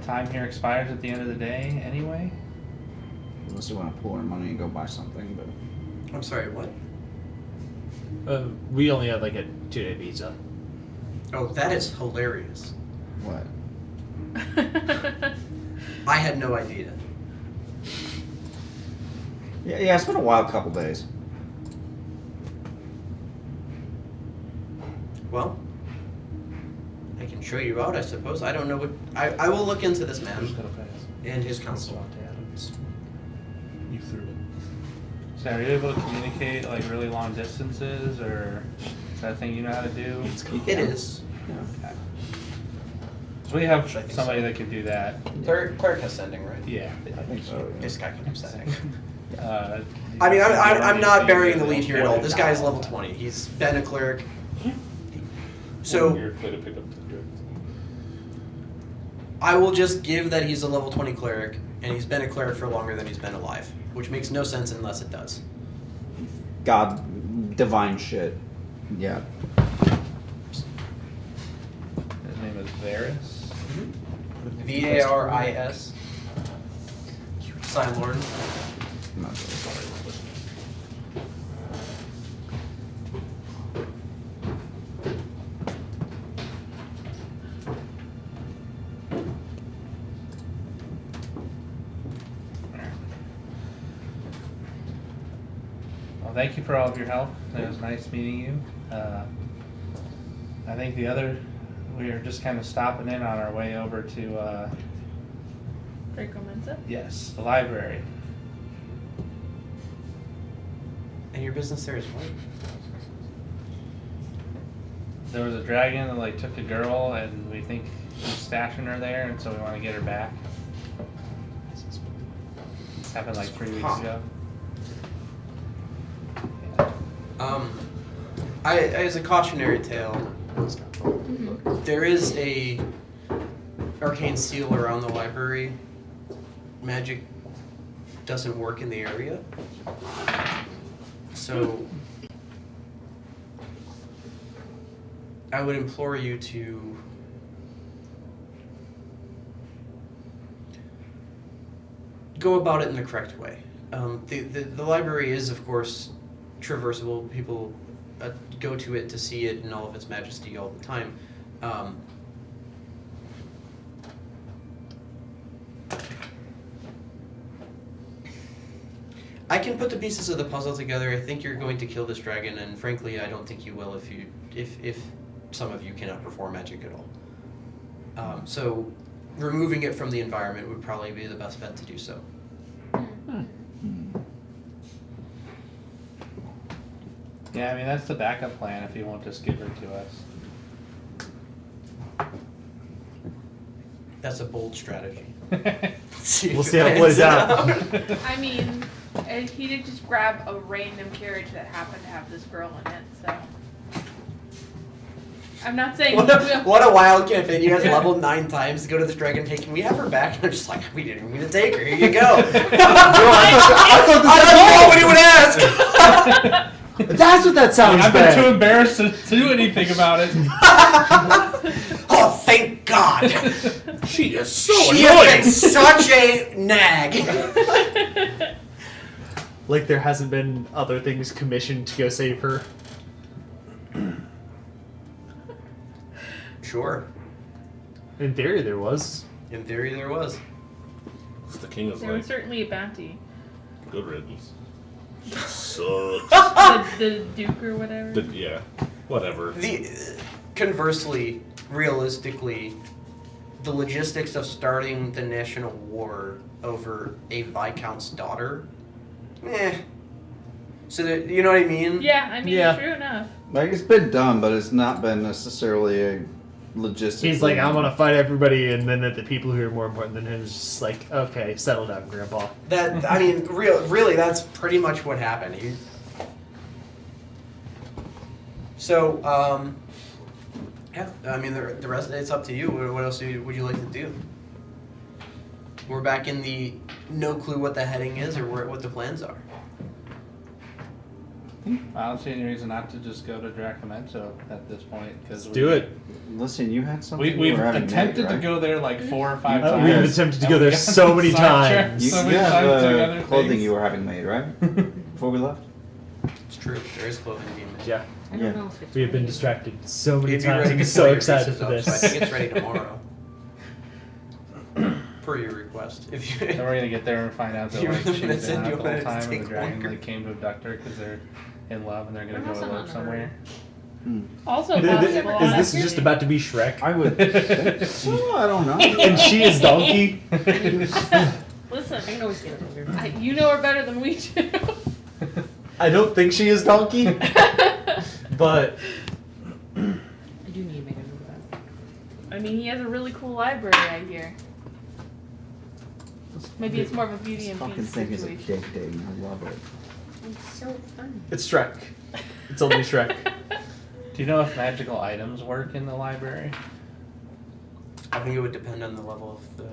time here expires at the end of the day anyway. Unless we want to pool our money and go buy something, but I'm sorry, what? We only have like a 2-day visa. Oh, that is hilarious. what? I had no idea. Yeah, it's been a wild couple days. Well, I can show you out, I suppose. I don't know what... I will look into this man and his council. You threw it. So are you able to communicate like really long distances, or is that a thing you know how to do? It is. Okay. So we have I think somebody so. that could do that. Cleric has sending, right? Yeah. I think so. Yeah. This guy can have sending. I I mean, I'm not burying the lead here at all. This guy is level 20. He's been a cleric. So Weird way to pick up the good. I will just give that he's a level 20 cleric, and he's been a cleric for longer than he's been alive, which makes no sense unless it does. God, divine shit. Yeah. His name is Varys. Varis. Sign Lord. I'm not really sorry. Well, thank you for all of your help. It was nice meeting you. I think we are just kind of stopping in on our way over to, Draco Mensa? yes, the library. And your business there is what? There was a dragon that like took a girl, and we think he's stashing her there, and so we want to get her back. This happened like 3 weeks Huh. ago. As a cautionary tale, there is a arcane seal around the library. Magic doesn't work in the area. So I would implore you to go about it in the correct way. The library is, of course, traversable. People go to it to see it in all of its majesty all the time. I can put the pieces of the puzzle together. I think you're going to kill this dragon, and frankly, I don't think you will if some of you cannot perform magic at all. So removing it from the environment would probably be the best bet to do so. Yeah, I mean that's the backup plan if you won't just give her to us. That's a bold strategy. We'll see how it plays out. I mean, he did just grab a random carriage that happened to have this girl in it, so. I'm not saying What a wild campaign. You guys leveled 9 times to go to this dragon. Hey, can we have her back? And they're just like, we didn't mean to take her. Here you go. I thought nobody would ask. That's what that sounds I've been too embarrassed to do anything about it. Oh, thank God. She is so She annoying. has been such a nag. Like there hasn't been other things commissioned to go save her. Sure. In theory, there was. In theory, there was. It's the king of there was like. certainly a bounty. Good riddance. She sucks. the Duke or whatever. Yeah, whatever. Conversely, realistically, the logistics of starting the national war over a Viscount's daughter, So that, you know what I mean? Yeah, I mean, Yeah. true enough. Like, it's been done, but it's not been necessarily a logistic. He's like, I'm gonna fight everybody, and then the people who are more important than him is just like, okay, settle down, Grandpa. That, I mean, really, that's pretty much what happened. So, yeah, I mean, the rest, it's up to you. What else would you like to do? We're back in the no clue what the heading is or what the plans are. I don't see any reason not to just go to Dracomento at this point. Let's do it. Listen, you had something. We've you were having attempted made, right? to go there like 4 or 5 We've times. Yes. attempted to And go we there got so many sidetracked times. You, so you many have times doing other clothing things. you were having made, right? Before we left. It's true. There is clothing being made. Yeah, I don't know if it's we have been ready. distracted so many It'd be times. really I'm good so to get excited pieces for up, this. So I think it's ready tomorrow. Per your request. If you, Then we're gonna get there and find out that You like were she's gonna been send out you the wanted whole to time and take the dragon longer. like came to abduct her because they're in love and they're gonna I'm go also elope not somewhere. Also Is possible. this just about to be Shrek? I would. Well, I don't know. And she is Donkey? Listen, I can always get it over. you know her better than we do. I don't think she is Donkey, but I do need to make a note of that. I mean, he has a really cool library, I hear. Maybe it's more of a Beauty This and fucking Beast thing is a situation. dick thing. I love it. It's so fun. it's Shrek. It's only Shrek. Do you know if magical items work in the library? I think it would depend on the level of the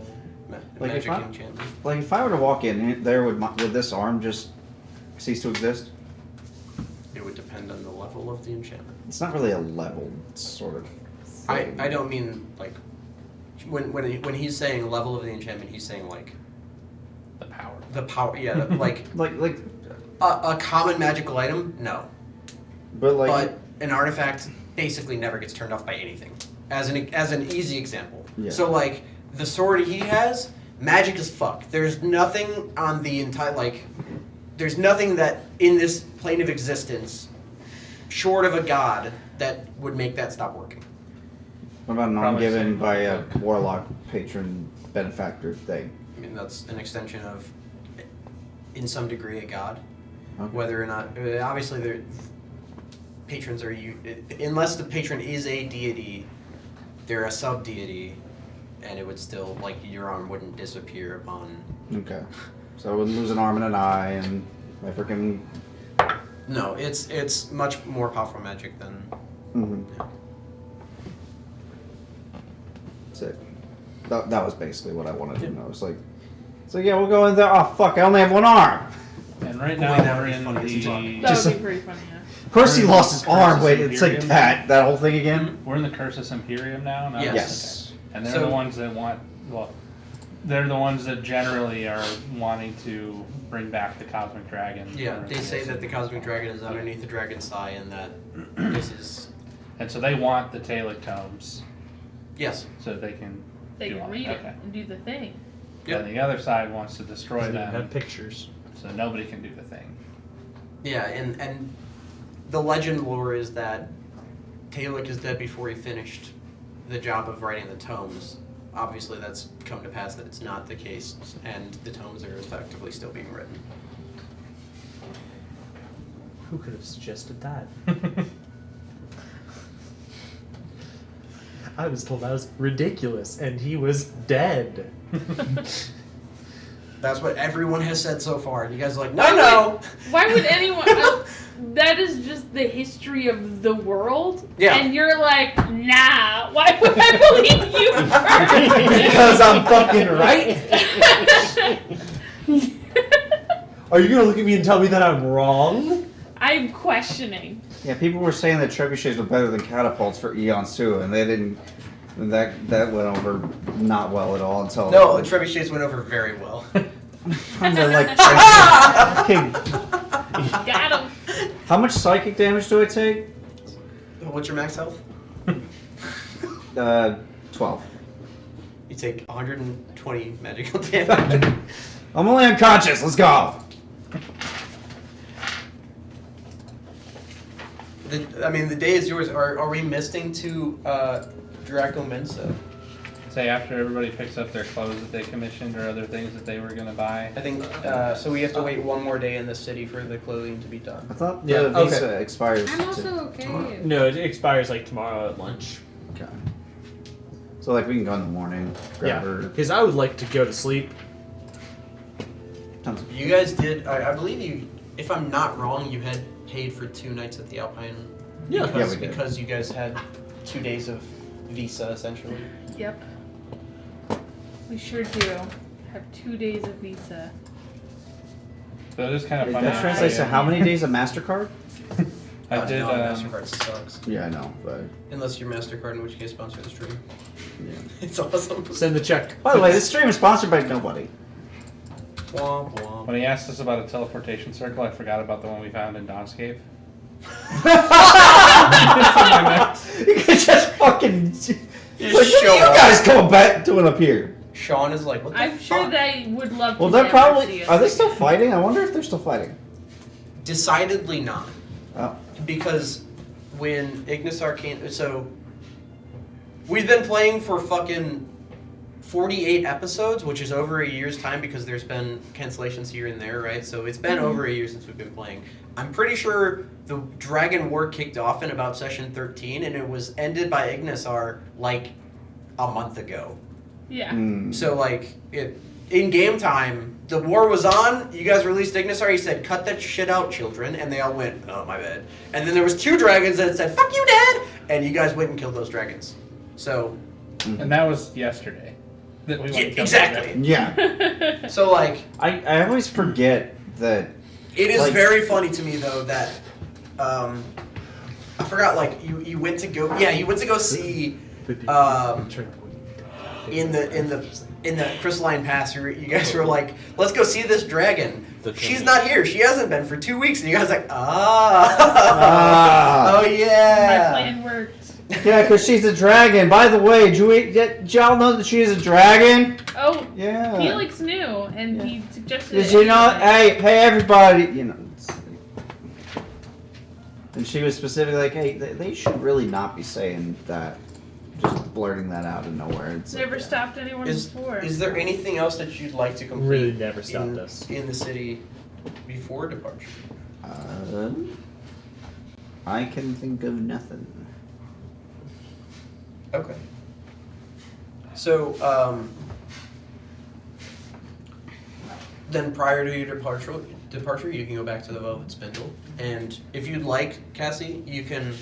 Like if magic I- enchantment. Like, if I were to walk in there, would this arm just cease to exist? It would depend on the level of the enchantment. It's not really a level sort of thing. I don't mean like when he's saying level of the enchantment, he's saying like The power. the power. Yeah, like like, a common magical item. No, but like, but an artifact basically never gets turned off by anything. As an easy example. Yeah. So like the sword he has, magic as fuck. There's nothing on the entire like. There's nothing that in this plane of existence, short of a god, that would make that stop working. what about an arm Probably given same. by a warlock patron benefactor thing? I mean, that's an extension of, in some degree, a god. Okay. Whether or not, obviously, patrons are unless the patron is a deity, they're a sub deity, and it would still like your arm wouldn't disappear upon. Okay. So I would lose an arm and an eye, and I freaking. No, it's much more powerful magic than. Mm-hmm. Yeah. Sick. That was basically what I wanted to know. It's like, yeah, we'll go in there. Oh fuck! I only have one arm. And right Boy, now that we're would be in funny as fuck. the That Just- would be pretty funny, yeah. Of course, he We're in lost his the arm. Cursus Wait, it's like Imperium. that whole thing again. we're in the Cursus Imperium now. Not Yes. And they're So- the ones that want. Well, they're the ones that generally are wanting to bring back the cosmic dragon. Yeah, or they say that the cosmic dragon is underneath the dragon's thigh, and that this is And so they want the Talic tomes yes. so that they can. They do can all read that. it and do the thing. Yep. And the other side wants to destroy Doesn't even them, have pictures. so nobody can do the thing. Yeah, and the legend lore is that Talic is dead before he finished the job of writing the tomes. Obviously, that's come to pass that it's not the case, and the tomes are effectively still being written. Who could have suggested that? I was told that was ridiculous, and he was dead. That's what everyone has said so far. And you guys are like, no. Why would anyone? That is just the history of the world. Yeah. And you're like, nah. Why would I believe you first? Because I'm fucking right. Are you gonna look at me and tell me that I'm wrong? I'm questioning. Yeah, people were saying that trebuchets were better than catapults for eons too, and they didn't. And that went over not well at all until. No, trebuchets went over very well. They're like. Okay, Got him. how much psychic damage do I take? What's your max health? 12. You take 120 magical damage. I'm only unconscious. Let's go. The day is yours. Are we missing to Draco Mensa? Say after everybody picks up their clothes that they commissioned or other things that they were gonna buy. I think so. We have to wait one more day in the city for the clothing to be done. I thought Yeah, the visa expires. I'm also okay. tomorrow. No, it expires like tomorrow at lunch. Okay. So like we can go in the morning, grab her. Because I would like to go to sleep. Tons of- You guys did. I believe you. If I'm not wrong, you had paid for 2 nights at the Alpine. Yeah. Because, we did. because you guys had 2 days of visa essentially. Yep. We sure do have 2 days of visa. So it is kind of funny. That translates to how many days of MasterCard? I did. No, Mastercard sucks. Yeah, I know, but Unless you're Mastercard, in which case sponsor the stream. yeah. It's awesome. Send the check. By the way, this stream is sponsored by nobody. Womp womp. When he asked us about a teleportation circle, I forgot about the one we found in Don's cave. You can just fucking. Like, Just what show are you up. guys coming back doing up here? Sean is like, what the I'm sure fuck? they would love Well, to they're never probably. see us Are they still again. fighting? I wonder if they're still fighting. Decidedly not. Oh. Because when Ignis Arcane, so we've been playing for fucking 48 episodes, which is over a year's time because there's been cancellations here and there, right? So it's been over a year since we've been playing. I'm pretty sure the Dragon War kicked off in about session 13, and it was ended by Ignisar like a month ago. Yeah. Hmm. So like in game time, the war was on. You guys released Ignisar. He said, "Cut that shit out, children," and they all went, "Oh my bad." And then there was 2 dragons that said, "Fuck you, Dad," and you guys went and killed those dragons. So And that was yesterday. That we went yeah, and killed exactly. Yeah. So like I always forget that. it is Like- very funny to me though that I forgot like you went to go see in the Crystalline Pass, you guys were like, let's go see this dragon. She's not here. She hasn't been for 2 weeks. And you guys are like, Ah. oh My yeah. plan worked. Yeah, because she's a dragon. By the way, did y'all know that she is a dragon? Oh, Yeah. Felix knew, and he suggested Did it you know? anyway. Hey, everybody! You know. And she was specifically like, "Hey, they should really not be saying that, just blurting that out of nowhere." It's Never like, yeah. stopped anyone before. Is there anything else that you'd like to complete Really never stopped us. in the city before departure? I can think of nothing. Okay. So, then prior to your departure, you can go back to the Velvet Spindle, and if you'd like, Cassie, you can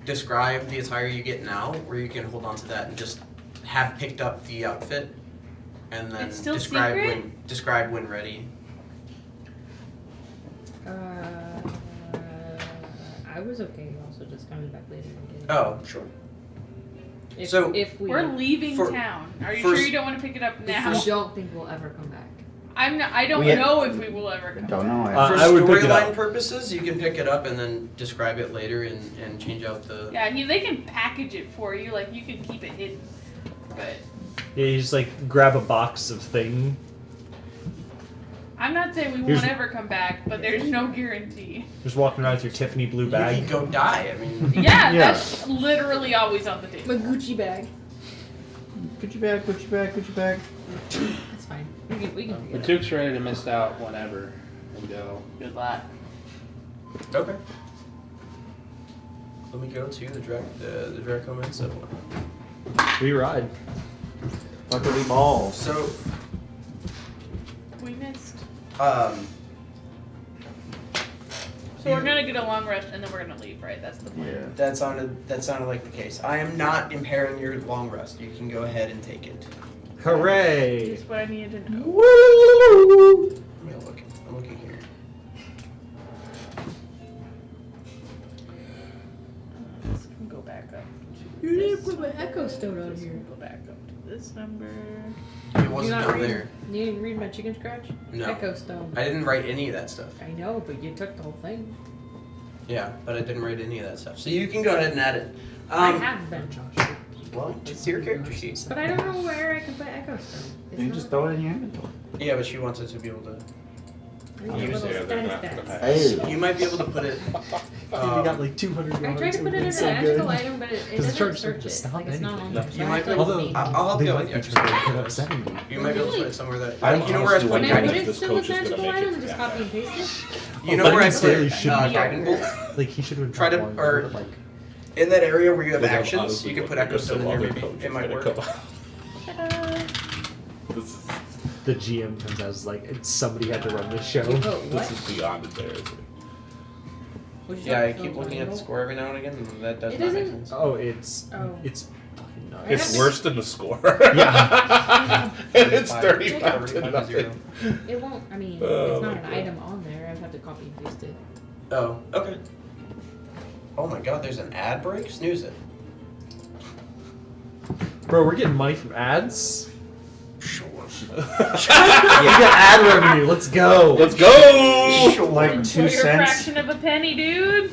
describe the attire you get now, or you can hold on to that and just have picked up the outfit, and then It's still describe secret? when ready. I was okay also just coming back later and getting it. Oh, sure. If, so- if we We're leaving For- town. Are you for- sure you don't want to pick it up if now? we don't think we'll ever come back. I'm not. I don't We had- know if we will ever come. Don't know. Uh, For I would pick it storyline up. purposes, you can pick it up and then describe it later and change out the. Yeah, they can package it for you. Like you can keep it hidden. But Yeah, you just like grab a box of thing. I'm not saying we Here's- won't ever come back. But there's no guarantee. Just walking around with your Tiffany blue You bag. can go die. I mean, Yeah, Yeah. that's literally always on the table. Gucci bag. Gucci bag, Gucci bag, Gucci bag. It's fine. We can The figure it out. Took's ready to miss out whenever and go. Good luck. okay. Let me go to the Draco Mensa one. We ride. Buckety balls. So, We missed. You- So we're gonna get a long rest and then we're gonna leave, right? That's the plan. Yeah. that sounded like the case. I am not impairing your long rest. You can go ahead and take it. Hooray! That's what I needed to know. I'm looking here. Let's go back up. You didn't put my Echo Stone on Let's here. Go back up to this number. It wasn't not down reading- there. You didn't read my chicken scratch? No. Echo Stone. I didn't write any of that stuff. I know, but you took the whole thing. Yeah, but I didn't write any of that stuff. So you can go ahead and add it. I have been. Well, it's your character sheet. But I don't know where I can put Echo Stone. You can just throw it in your inventory. Yeah, but she wants it to be able to. Read You the say little they're status not the stats. best. Hey. You might be able to put it. You got like 200 I yards. tried to put it and as it's a so magical good. item, but it the doesn't charge search doesn't it. stop Like it's not on anything. there. You So I might have to, be like, able- maybe- I'll help They you out might with the be extra trying to put stuff. up 70. You might be able to put it somewhere that. I'm You know where I honestly put Can wondering I put guiding. if it this still with coach is gonna magical make it item and for just that copy and paste it? You know But where I instead, put he should- guiding bolt? Like he should have Try to- one or- with, like In that area where you have Like, I'm actions, honestly you could put looking Echo at some Stone in there. other Maybe coaches it might that work. come out. Ta-da. This is the GM comes out as like somebody had to run this show. You vote what? this is beyond embarrassing. What'd you Yeah, I vote? keep looking at the score every now and again, and that does It not make doesn't- sense. Oh, it's Oh. fucking nuts. It's worse than the score. Yeah. And it's 35 35 to nothing. It won't, I mean, Oh, it's not my an God. item on there. I'd have to copy and paste it. Oh, okay. Oh my god, there's an ad break? Snooze it. Bro, we're getting money from ads. Sure. We got ad revenue. Let's go. Let's go! Like For 2 your cents. fraction of a penny, dude.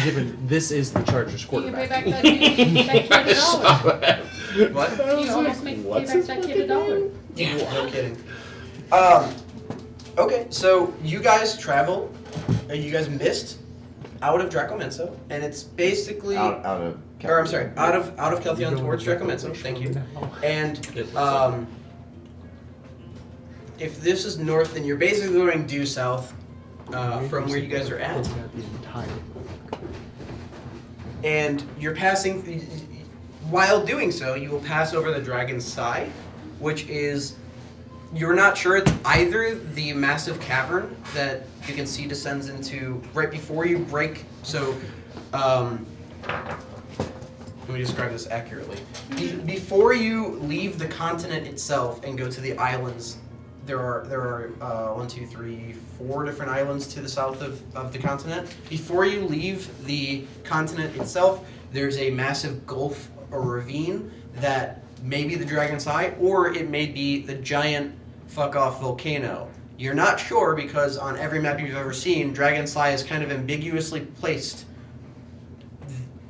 Given this is the Chargers You can pay quarterback. back that kid $1. What? You almost pay What's back his that kid $1. Yeah, no kidding. Okay, so you guys travel, you guys missed out of Draco Menso, and it's basically, Out of. or I'm sorry, out of Keltheon towards Draco Menso. Thank you. And if this is north, then you're basically going due south from where you guys are at, and you're passing. While doing so, you will pass over the Dragon's Sigh, which is. You're not sure it's either the massive cavern that you can see descends into right before you break. So, let me describe this accurately. Before you leave the continent itself and go to the islands, there are 1, 2, 3, 4 different islands to the south of the continent. Before you leave the continent itself, there's a massive gulf or ravine that may be the Dragon's Eye, or it may be the giant fuck-off volcano. You're not sure because on every map you've ever seen, Dragon's Eye is kind of ambiguously placed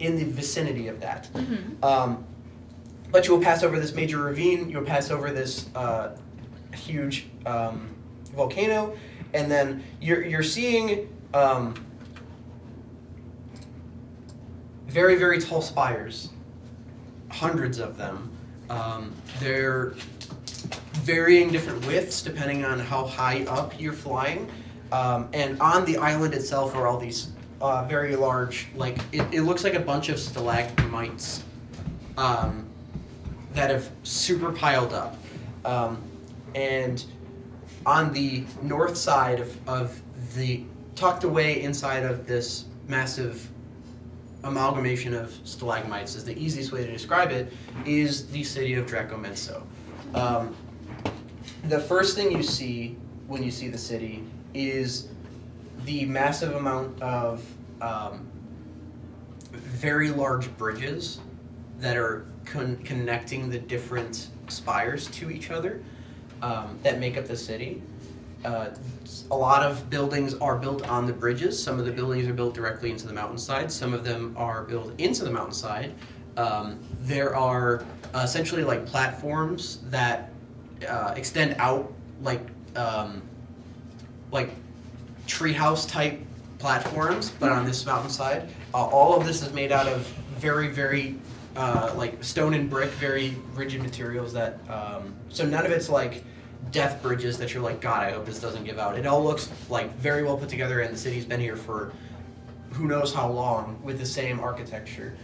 in the vicinity of that. But you'll pass over this major ravine, you'll pass over this huge volcano, and then you're seeing very, very tall spires. Hundreds of them. They're varying different widths depending on how high up you're flying. And on the island itself are all these very large, like, it looks like a bunch of stalagmites that have super piled up. And on the north side of the, tucked away inside of this massive amalgamation of stalagmites, is the easiest way to describe it, is the city of Draco Menso. The first thing you see when you see the city is the massive amount of very large bridges that are connecting the different spires to each other that make up the city. A lot of buildings are built on the bridges. Some of the buildings are built directly into the mountainside. Some of them are built into the mountainside. There are essentially like platforms that extend out like treehouse type platforms, but on this mountainside. All of this is made out of very, very like stone and brick, very rigid materials that. So none of it's like death bridges that you're like, God, I hope this doesn't give out. It all looks like very well put together, and the city's been here for who knows how long with the same architecture.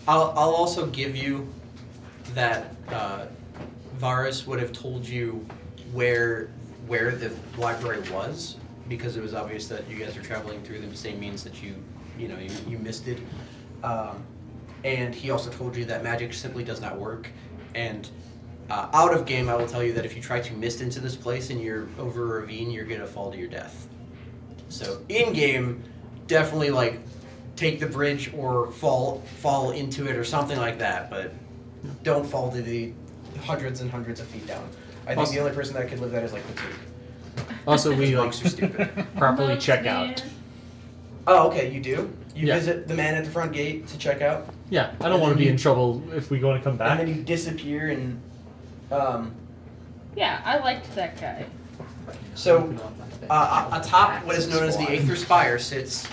I'll also give you that Varus would have told you where the library was, because it was obvious that you guys are traveling through the same means that you missed it. And he also told you that magic simply does not work. And out of game, I will tell you that if you try to mist into this place and you're over a ravine, you're gonna fall to your death. So in game, definitely like take the bridge or fall into it or something like that, but don't fall to the hundreds and hundreds of feet down. I think the only person that could live that is like Patuk. Also, we like Monks are stupid. properly Monks, check man. out. Oh, okay, you do? You Yeah. visit the man at the front gate to check out, Yeah, I don't And want to then be you- in trouble if we want to come and back. then you disappear. And Yeah, I liked that guy. so atop what is known as the Aether Spire sits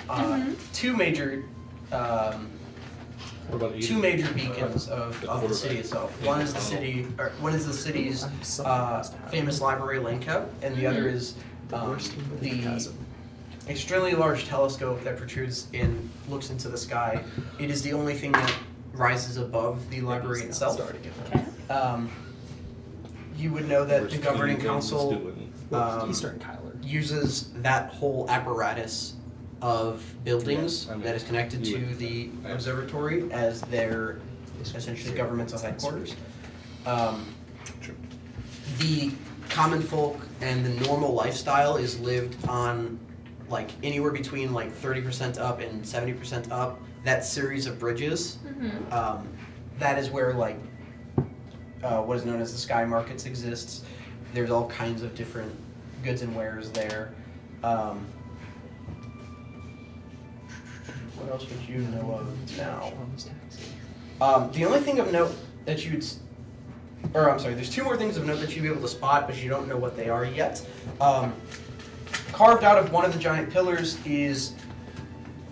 two major What about two major beacons of the city itself. One is the city's famous library, Linko, and the other is the extremely large telescope that protrudes and looks into the sky. It is the only thing that rises above the library itself. Okay. You would know that the governing council Eastern Kyler. uses that whole apparatus of buildings Yeah, I mean, that is connected you to would- the observatory as their essentially governmental headquarters. True. The common folk and the normal lifestyle is lived on like anywhere between like 30% up and 70% up. That series of bridges, that is where like what is known as the sky markets exists. There's all kinds of different goods and wares there. What else would you know of now? The only thing of note that you'd, or I'm sorry, there's two more things of note that you'd be able to spot, but you don't know what they are yet. Carved out of one of the giant pillars is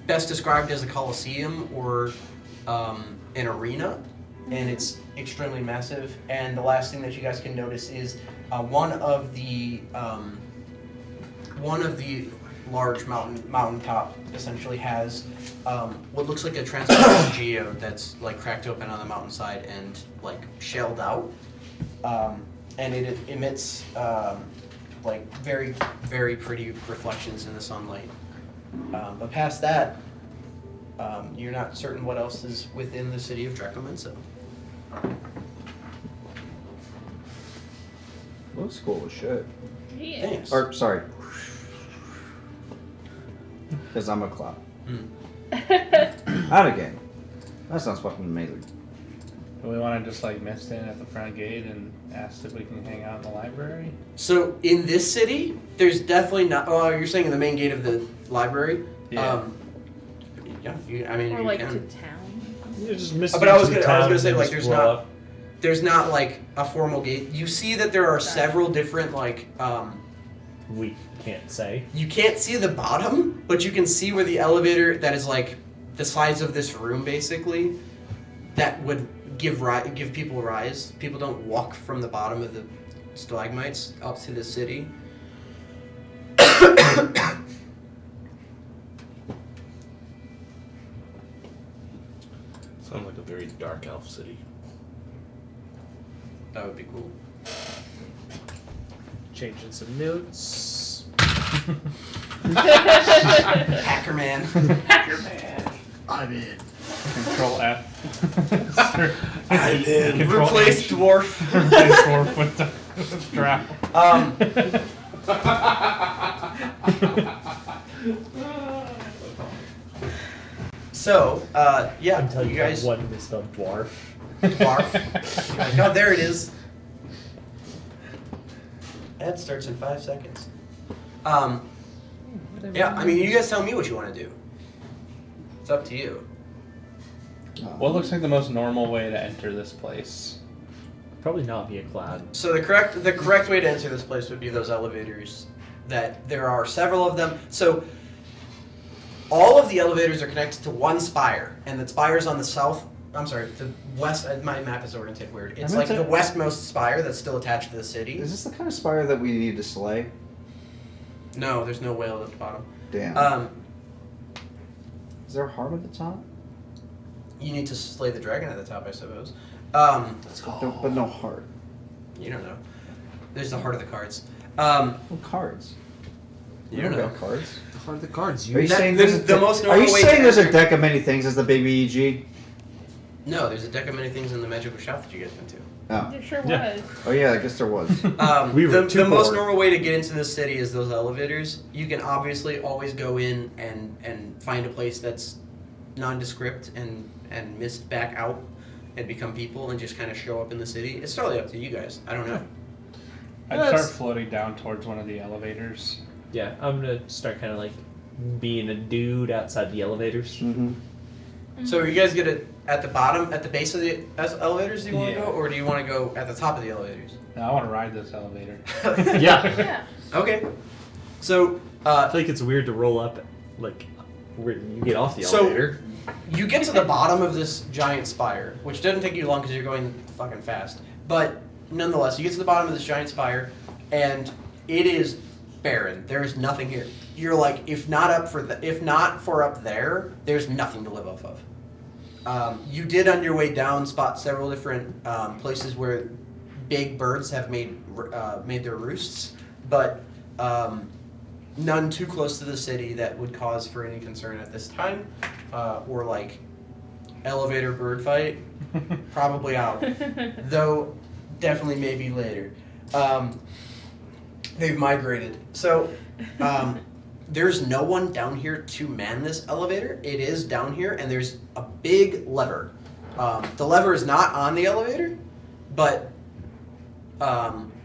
best described as a coliseum or an arena, and it's extremely massive. And the last thing that you guys can notice is one of the large mountaintop essentially has what looks like a transparent geode that's like cracked open on the mountainside and like shelled out, and it emits like very, very pretty reflections in the sunlight. But past that, you're not certain what else is within the city of Dracomenso. Looks cool as shit. Yeah. Thanks. Or, sorry. Because I'm a cloud. Out again. That sounds fucking amazing. Do we want to just like mist in at the front gate and ask if we can hang out in the library? So in this city, there's definitely not. Oh, you're saying in the main gate of the library? Yeah. I mean, Or you like can. to town. You're just missing But I was into gonna town say and like just there's blow not up. there's not like a formal gate. You see that there are several different like We can't say. you can't see the bottom, but you can see where the elevator that is like the size of this room basically that would give people a rise. People don't walk from the bottom of the stalagmites up to the city. Sounds like a very dark elf city. That would be cool. Changing some notes. Hacker man. I'm in. Control F. I'm in. Control Replace H. dwarf. Replace dwarf with the strap. So, yeah, Until you guys one misspelled dwarf. Dwarf. You're like, oh, there it is. That starts in 5 seconds. Yeah, I mean, you guys tell me what you want to do. It's up to you. What looks like the most normal way to enter this place? Probably not via cloud. So the correct way to enter this place would be those elevators. That there are several of them. So all of the elevators are connected to one spire, and the spire's on the south. I'm sorry, the west. My map is oriented weird. It's like the westmost spire that's still attached to the city. Is this the kind of spire that we need to slay? No, there's no whale at the bottom. Damn. Is there a heart at the top? You need to slay the dragon at the top, I suppose. But no heart. You don't know. There's the heart of the cards. What cards? You don't know. got cards. The heart of the cards. Are you That- saying the- there's a the deck- most Are normal you way to saying there's a enter- deck of many things as the baby EG? No, there's a deck of many things in the magical shop that you get into. Oh. There sure Yeah. was. Oh yeah, I guess there was. We were The too most bored. normal way to get into the city is those elevators. You can obviously always go in and find a place that's nondescript and mist back out and become people and just kind of show up in the city. It's totally up to you guys. I don't know. I'd That's- start floating down towards one of the elevators. Yeah, I'm gonna start kind of like being a dude outside the elevators. Mm-hmm. So are you guys gonna at the bottom, at the base of the elevators? Do you want to Yeah. go, or do you want to go at the top of the elevators? I want to ride this elevator. Yeah. Yeah. Okay. So I feel like it's weird to roll up, like, where you get off the So- elevator. you get to the bottom of this giant spire, which doesn't take you long because you're going fucking fast. But nonetheless, you get to the bottom of this giant spire, and it is barren. There is nothing here. You're like, if not for up there, there's nothing to live off of. You did on your way down spot several different places where big birds have made their roosts, but none too close to the city that would cause for any concern at this time, or like elevator bird fight. Probably out, though definitely maybe later. They've migrated, so there's no one down here to man this elevator. It is down here, and there's a big lever. The lever is not on the elevator, but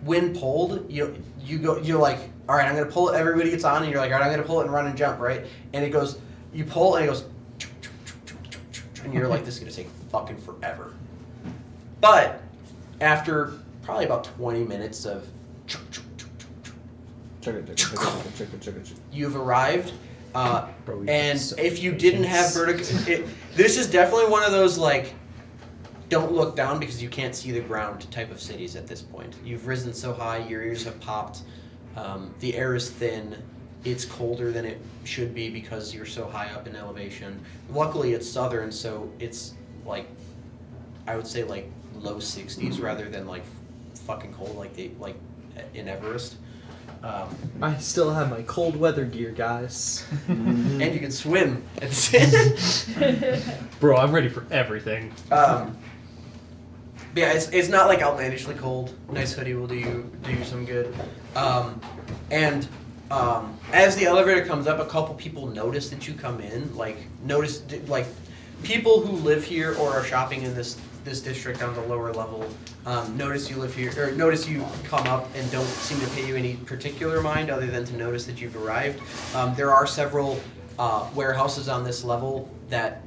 when pulled, you're like, all right, I'm gonna pull it. Everybody gets on, and you're like, all right, I'm gonna pull it and run and jump, right? And it goes, you pull, and it goes, and you're like, this is gonna take fucking forever. But after probably about 20 minutes of you've arrived, Bro, we and so if you didn't have vertical, this is definitely one of those like, don't look down because you can't see the ground type of cities at this point. You've risen so high, your ears have popped, the air is thin, it's colder than it should be because you're so high up in elevation. Luckily it's southern, so it's like, I would say like low 60s rather than like fucking cold like in Everest. I still have my cold weather gear, guys. And you can swim at the same. Bro, I'm ready for everything. But yeah, it's not like outlandishly cold. Nice hoodie will do you some good. As the elevator comes up, a couple people notice that you come in. Like people who live here or are shopping in this district on the lower level notice you live here, or notice you come up and don't seem to pay you any particular mind other than to notice that you've arrived. There are several warehouses on this level that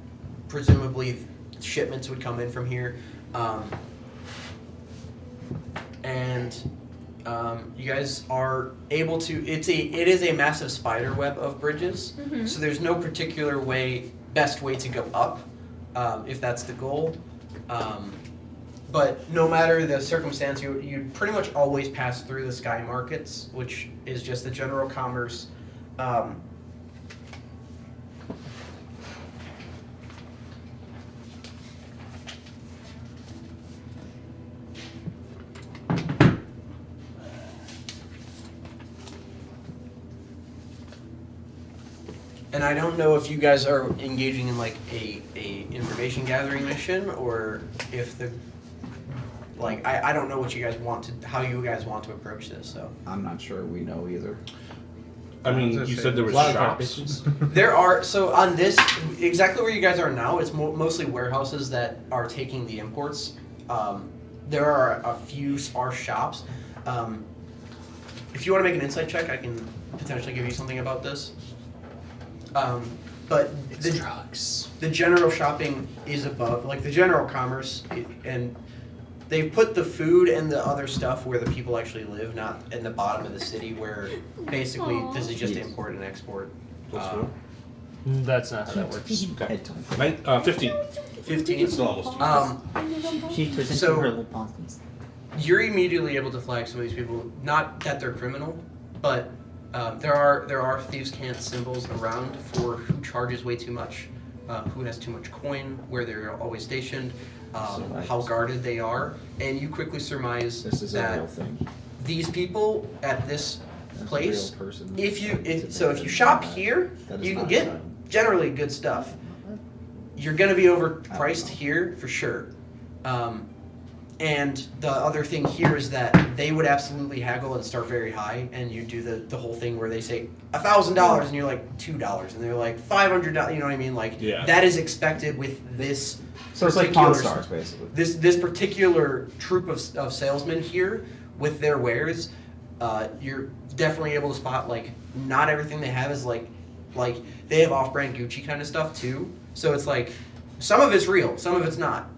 presumably shipments would come in from here. You guys are able to. It is a massive spider web of bridges, so there's no particular best way to go up, if that's the goal. But no matter the circumstance, you pretty much always pass through the sky markets, which is just the general commerce. And I don't know if you guys are engaging in like a information gathering mission, or if the I don't know what you guys how you guys want to approach this. So I'm not sure we know either. I mean, you said there was A lot of shops. there are on this exactly where you guys are now. It's mostly warehouses that are taking the imports. There are a few sparse shops. If you want to make an insight check, I can potentially give you something about this. But It's drugs. the general shopping is above, like the general commerce, and they put the food and the other stuff where the people actually live, not in the bottom of the city where basically this is just import and export. That's not how that works. Okay. 15. 15. It's almost. She's presenting So- her little Bostons. You're immediately able to flag some of these people. Not that they're criminal, but there are thieves' cant symbols around for who charges way too much, who has too much coin, where they're always stationed, how guarded they are, and you quickly surmise This is a that real thing. these people at this That's place, a real person. if you shop here, That is you can not get a- generally good stuff. You're gonna be overpriced here for sure. And the other thing here is that they would absolutely haggle and start very high, and you do the whole thing where they say $1,000 and you're like $2, and they're like $500. You know what I mean? Like that is expected with this. So it's like Pawn Stars, basically. This particular troop of salesmen here with their wares, you're definitely able to spot like not everything they have is like Like, they have off-brand Gucci kind of stuff too. So it's like, some of it's real, some of it's not.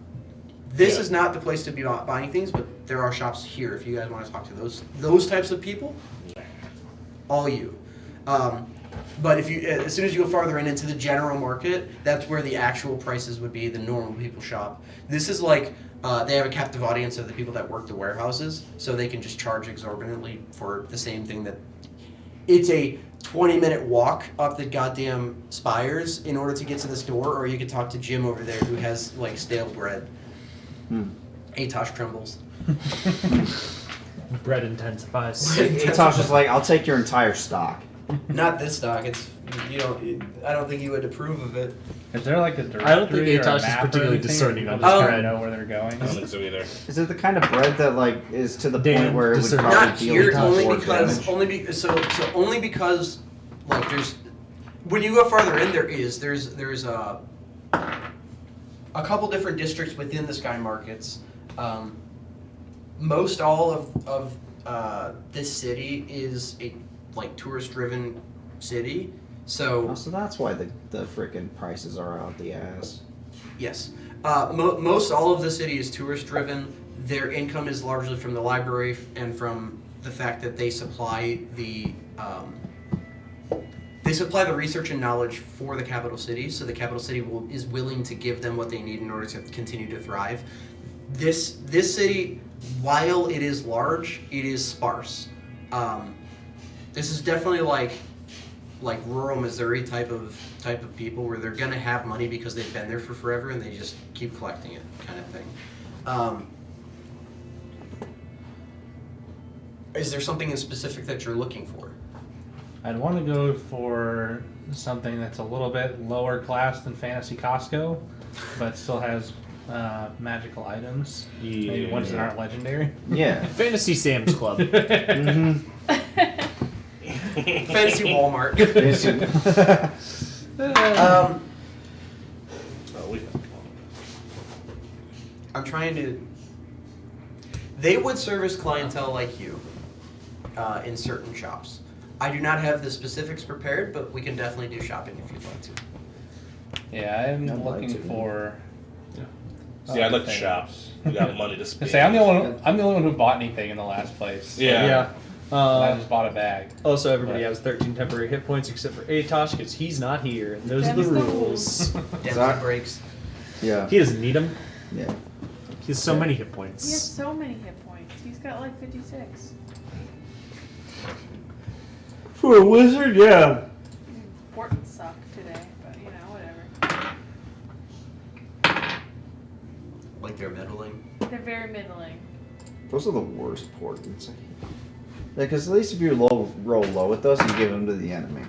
This Yeah. is not the place to be buying things, but there are shops here if you guys want to talk to those types of people. All you. But if you, as soon as you go farther into the general market, that's where the actual prices would be. The normal people shop. This is like they have a captive audience of the people that work the warehouses, so they can just charge exorbitantly for the same thing that. It's a 20-minute walk up the goddamn spires in order to get to the store, or you could talk to Jim over there who has like stale bread. Atosh trembles. Bread intensifies. Atosh is like, I'll take your entire stock. Not this stock. It's I don't think you would approve of it. Is there like a directory I don't think or a Atosh is map or particularly anything, discerning or on people this just bread. know where they're going? I don't think so either. Is it the kind of bread that like is to the Dan, point where it would discern. probably Not deal here, with only more because damage? only because like there's when you go farther in there's a couple different districts within the Sky Markets. Most all of this city is a like tourist driven city. Oh, so that's why the freaking prices are out the ass. Yes. Most all of the city is tourist driven. Their income is largely from the library and from the fact that they supply the research and knowledge for the capital city. So the capital city is willing to give them what they need in order to continue to thrive. This city, while it is large, it is sparse. This is definitely like rural Missouri type of people where they're gonna have money because they've been there for forever and they just keep collecting it, kind of thing. Is there something in specific that you're looking for? I'd want to go for something that's a little bit lower class than Fantasy Costco, but still has magical items. Maybe ones that aren't legendary. Yeah. Fantasy Sam's Club. Mm-hmm. Fantasy Walmart. Oh, we I'm trying to. They would service clientele like you in certain shops. I do not have the specifics prepared, but we can definitely do shopping if you'd like to. Yeah, I'm I'd like looking to. for. See, I'd like to things. shop. We got money to I spend. say I'm the only one who bought anything in the last place. Yeah. I just bought a bag. Also, everybody But- has 13 temporary hit points except for Atosh because he's not here, and those are Them's the the rules. Density breaks. Yeah. He doesn't need them. Yeah. He has so many hit He has points. so many hit points. He's got like 56. For a wizard, yeah. Portents suck today, but you know, whatever. Like they're meddling. They're very middling. Those are the worst portents. Because at least if you roll low with those, you give them to the enemy.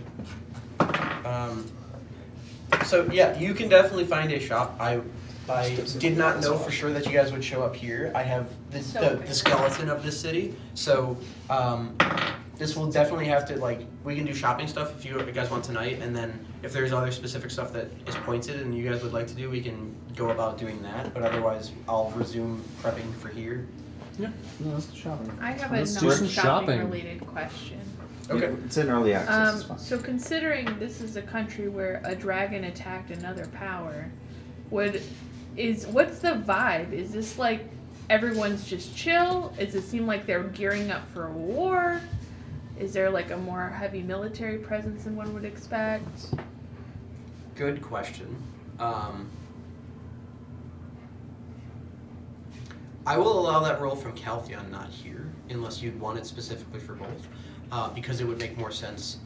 So yeah, you can definitely find a shop. I did not know for sure that you guys would show up here. I have the skeleton of this city, so this will definitely have to we can do shopping stuff if you guys want tonight, and then if there's other specific stuff that is pointed and you guys would like to do, we can go about doing that. But otherwise, I'll resume prepping for here. No, let's do shopping. I have Let's a do some non-shopping shopping. related question. Okay. It's in early access. It's fine. So considering this is a country where a dragon attacked another power, what's the vibe? Is this like everyone's just chill? Does it seem like they're gearing up for a war? Is there like a more heavy military presence than one would expect? Good question. I will allow that roll from Caltheon, not here, unless you'd want it specifically for both, because it would make more sense.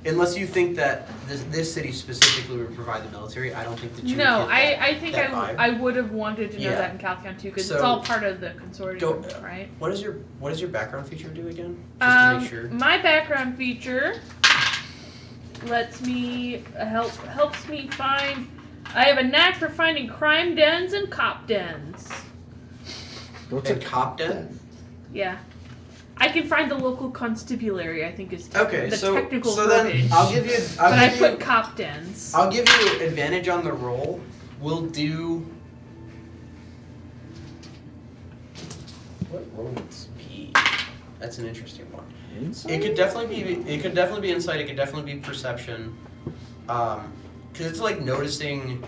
Unless you think that this city specifically would provide the military, I don't think that you would No, get that, I think that vibe. I would have wanted to know Yeah. that in Caltheon too, because it's So, all part of the consortium, right? What does your background feature do again? Just to make sure. My background feature helps me find. I have a knack for finding crime dens and cop dens. What's And cop den? Yeah, I can find the local constabulary. I think is Okay, the so technical then verbiage. I'll give you. but I put cop dens. I'll give you advantage on the roll. We'll do. What roll would this be? That's an interesting one. Insight? It could definitely be insight. It could definitely be perception. Because it's like noticing.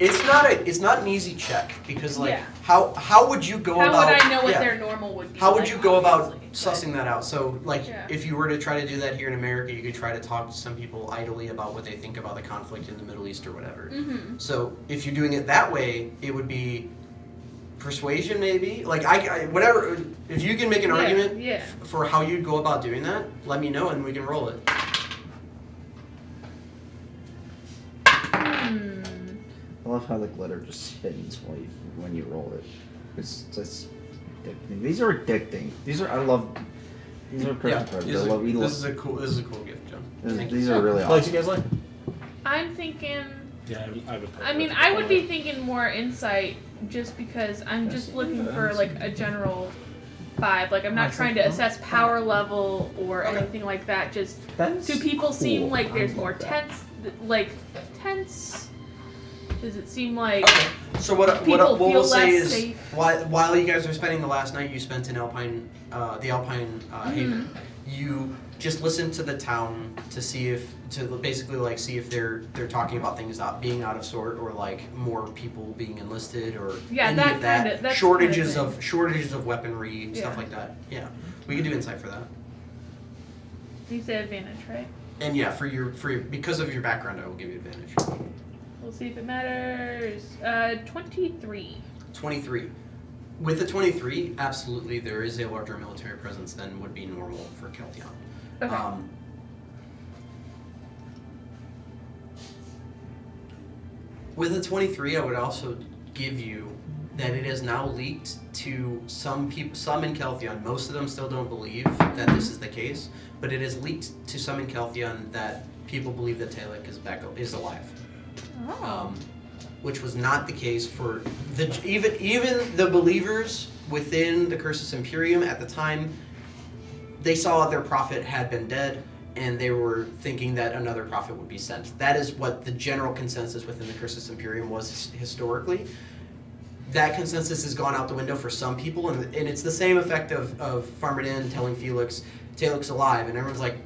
It's not an easy check because like Yeah. how would you go How about? would I know what yeah. their normal would be? How would like, you go about obviously, sussing that out? So, like, Yeah. if you were to try to do that here in America, you could try to talk to some people idly about what they think about the conflict in the Middle East or whatever. Mm-hmm. So, if you're doing it that way, it would be persuasion, maybe. Like, I whatever. If you can make an argument Yeah. for how you'd go about doing that, let me know and we can roll it. I love how the glitter just spins when you roll it. It's just addicting. These are addicting. These are Christmas presents. this This is a cool gift, John. These are really What awesome. you guys like? I'm thinking. Yeah, I would. I mean, I would be thinking more insight, just because I'm just looking for like a general vibe. Like I'm not trying to assess power level or Okay. anything like that. Just That's do people seem cool. like there's I more love that. tense? Does it seem like Okay. So what people we'll feel say less is safe? while you guys are spending the last night you spent in the Alpine Mm-hmm. Haven, you just listen to the town to see if they're talking about things being out of sort or like more people being enlisted or Yeah, any that of that kinda- that's shortages kinda of shortages of weaponry Yeah. stuff like that. Yeah, we can do insight for that. you say advantage, right? And yeah, because of your background, I will give you advantage. We'll see if it matters. 23. 23. With the 23, absolutely, there is a larger military presence than would be normal for Keltion. Okay. With the 23, I would also give you that it is now leaked to some people, some in Keltion. Most of them still don't believe that this is the case, but it is leaked to some in Keltion that people believe that Talek is alive. Oh. Which was not the case for even the believers within the Cursus Imperium at the time. They saw their prophet had been dead, and they were thinking that another prophet would be sent. That is what the general consensus within the Cursus Imperium was historically. That consensus has gone out the window for some people, and it's the same effect of Farmadin telling Felix, Talek's alive, and everyone's like,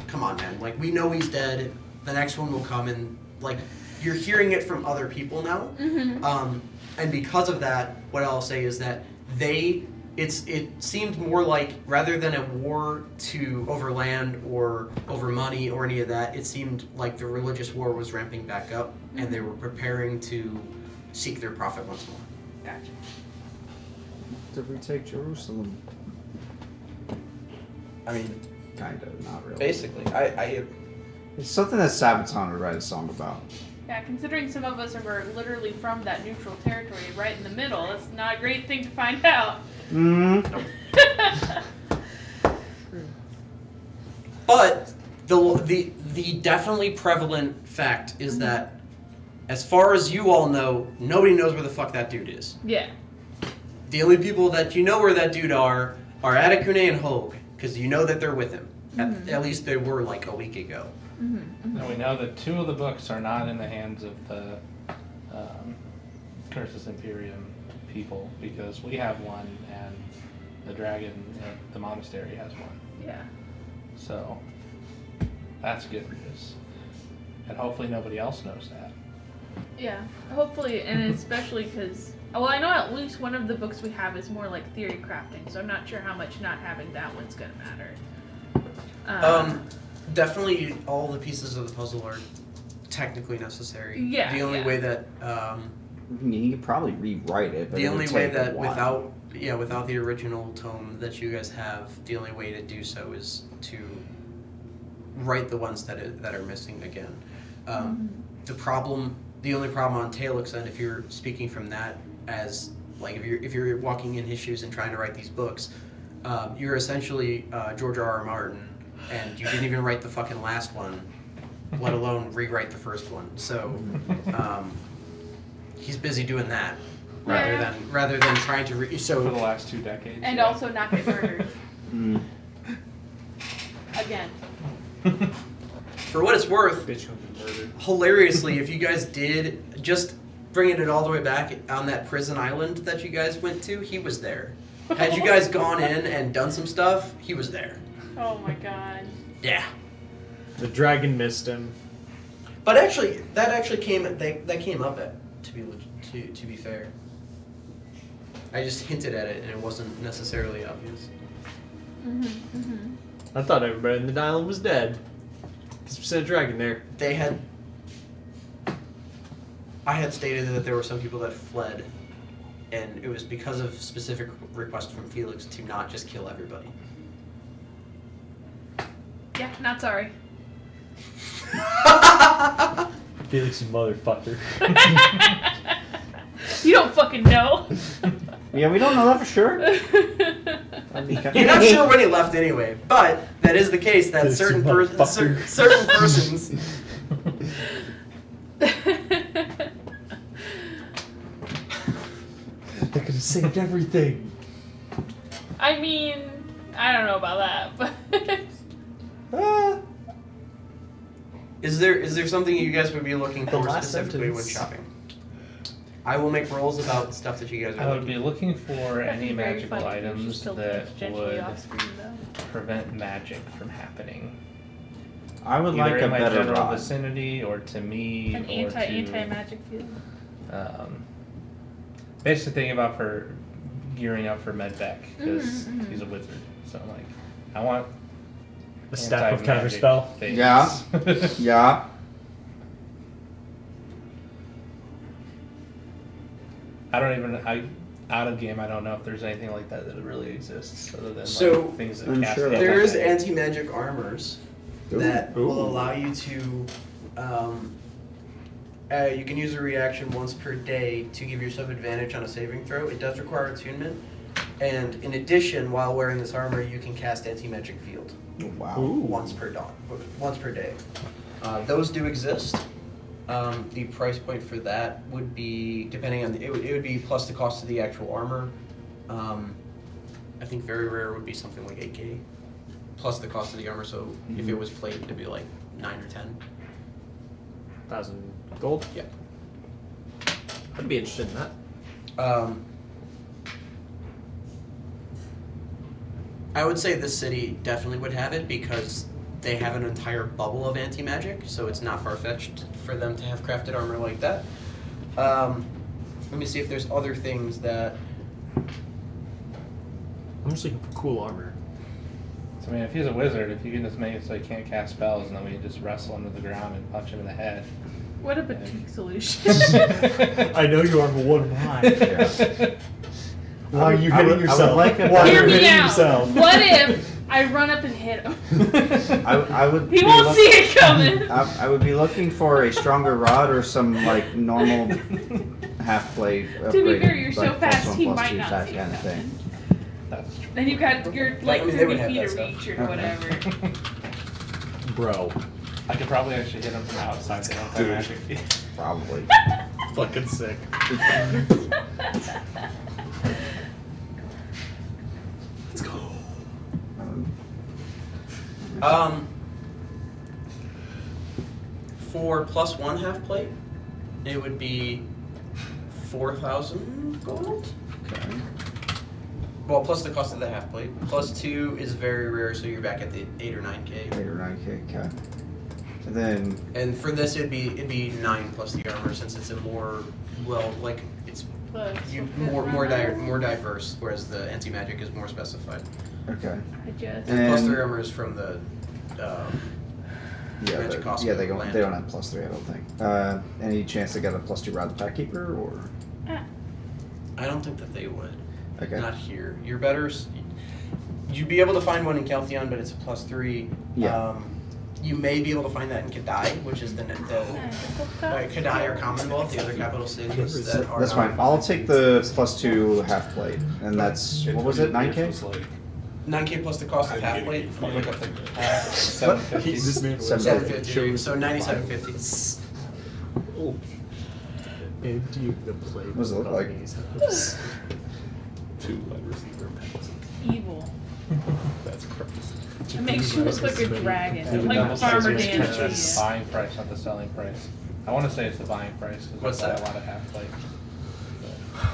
come on, man, like, we know he's dead, the next one will come, and, like, you're hearing it from other people now. Mm-hmm. And because of that, what I'll say is that it seemed more like, rather than a war over land or over money or any of that, it seemed like the religious war was ramping back up, and they were preparing to seek their prophet once more. Gotcha. To retake Jerusalem. I mean, Kind of, not really. basically, It's something that Sabaton would write a song about. Yeah, considering some of us are literally from that neutral territory right in the middle, it's not a great thing to find out. But the definitely prevalent fact is that, as far as you all know, nobody knows where the fuck that dude is. Yeah. The only people that you know where that dude are Atakune and Hogue, because you know that they're with him. At least they were like a week ago. And we know that 2 of the books are not in the hands of the Cursus Imperium people, because we have one and the dragon at the monastery has one. Yeah. So that's good news. And hopefully nobody else knows that. Yeah. Hopefully, and especially because, well, I know at least one of the books we have is more like theory crafting, so I'm not sure how much not having that one's going to matter. Definitely all the pieces of the puzzle are technically necessary. Yeah, The only yeah. way that I mean, you could probably rewrite it, but the it would only way take a that while. without the original tome that you guys have, the only way to do so is to write the ones that are missing again. The only problem on Talek's end, if you're speaking from that as like if you're walking in his shoes and trying to write these books, you're essentially George R.R. Martin, and you didn't even write the fucking last one, let alone rewrite the first one. So he's busy doing that rather than trying to For the last 2 decades. and yeah. also not get murdered. Again. For what it's worth, Bitch who been murdered. hilariously, if you guys did just bringing it all the way back on that prison island that you guys went to, he was there. Had you guys gone in and done some stuff, he was there. Oh my god. Yeah. The dragon missed him. But actually, that came up to be fair. I just hinted at it and it wasn't necessarily obvious. I thought everybody in the island was dead. 'Cause a dragon there. I had stated that there were some people that fled, and it was because of specific request from Felix to not just kill everybody. Yeah, not sorry. Felix, you motherfucker. You don't fucking know. Yeah, we don't know that for sure. You're not sure when he left anyway, but that is the case that Felix, certain you motherfucker. certain persons. They could have saved everything. I mean, I don't know about that, but Is there something you guys would be looking The for last specifically when sentence. shopping? I will make rolls about stuff that you guys are I would be looking looking for any That'd be very magical funny if you items still that pitch gently would off screen, though. prevent magic from happening. I would Either like in a my better general rod. vicinity or to me An or to anti-magic field. basically thinking about for gearing up for medvac because Mhm, mhm. he's a wizard. So like, I want A staff of anti-magic counterspell. things. Yeah. Yeah. I don't even out of game. I don't know if there's anything like that that really exists other than So, like, things that I'm cast sure that- There is anti-magic. anti-magic armors Ooh. that will Ooh. allow you to. You can use a reaction once per day to give yourself advantage on a saving throw. It does require attunement, and in addition, while wearing this armor, you can cast anti-magic field Wow. once per day. Those do exist. The price point for that would be, depending on, it would be plus the cost of the actual armor. I think very rare would be something like 8K, plus the cost of the armor, so if it was plated, it'd be like 9 or 10. 1,000 gold? Yeah. I'd be interested in that. I would say this city definitely would have it because they have an entire bubble of anti-magic, so it's not far-fetched for them to have crafted armor like that. Let me see if there's other things that... I'm just looking for cool armor. So, I mean, if he's a wizard, if you can just make it so he can't cast spells, and then we just wrestle him to the ground and punch him in the head. What a boutique solution. I know you are, but what am I? Yeah. Why are you I hitting would yourself? like a Why are you Hear me hitting out. yourself? What if I run up and hit him? I would. He be won't look- see it coming. I would be looking for a stronger rod or some like normal half blade. To be fair, you're so like, fast, +1, he +2 might not type see it kind of coming. thing. That's true. Then you got your like I mean, they 30 would have feet that of stuff. reach or whatever. Bro. I could probably actually hit him from outside the anti-magic field. Probably. Fucking sick. Let's go. For +1 half plate, it would be 4,000 gold. Okay. Well, plus the cost of the half plate. +2 is very rare, so you're back at the 8 or 9K. 8 or 9K. Okay. And then And for this, it'd be 9 plus the armor, since it's a more it's But more diverse, whereas the anti magic is more specified. okay. I just And- Plus 3 armor is from the Yeah, Magic they, cost yeah, of they the don't. land. They don't have +3, I don't think. Any chance they got a +2 rod the pack keeper or? I don't think that they would. Okay. Not here. You're better. You'd be able to find one in Caltheon, but it's a +3. Yeah. You may be able to find that in Kadai, which is the Kadai or Commonwealth, the other capital cities that are. That's not- fine. I'll take the +2 half plate, and that's what was it? 9K. 9K plus the cost of half plate. If you look up the half. 750. This man was 750. So 9750. Oh. And you the play. What does it look like? 2 wide receiver passes. evil. That's crazy. It makes you look like a dragon. Double Like Farmer check Dan the cheese. buying price, not the selling price. I want to say it's the buying price What's because I buy that? a lot of half plate.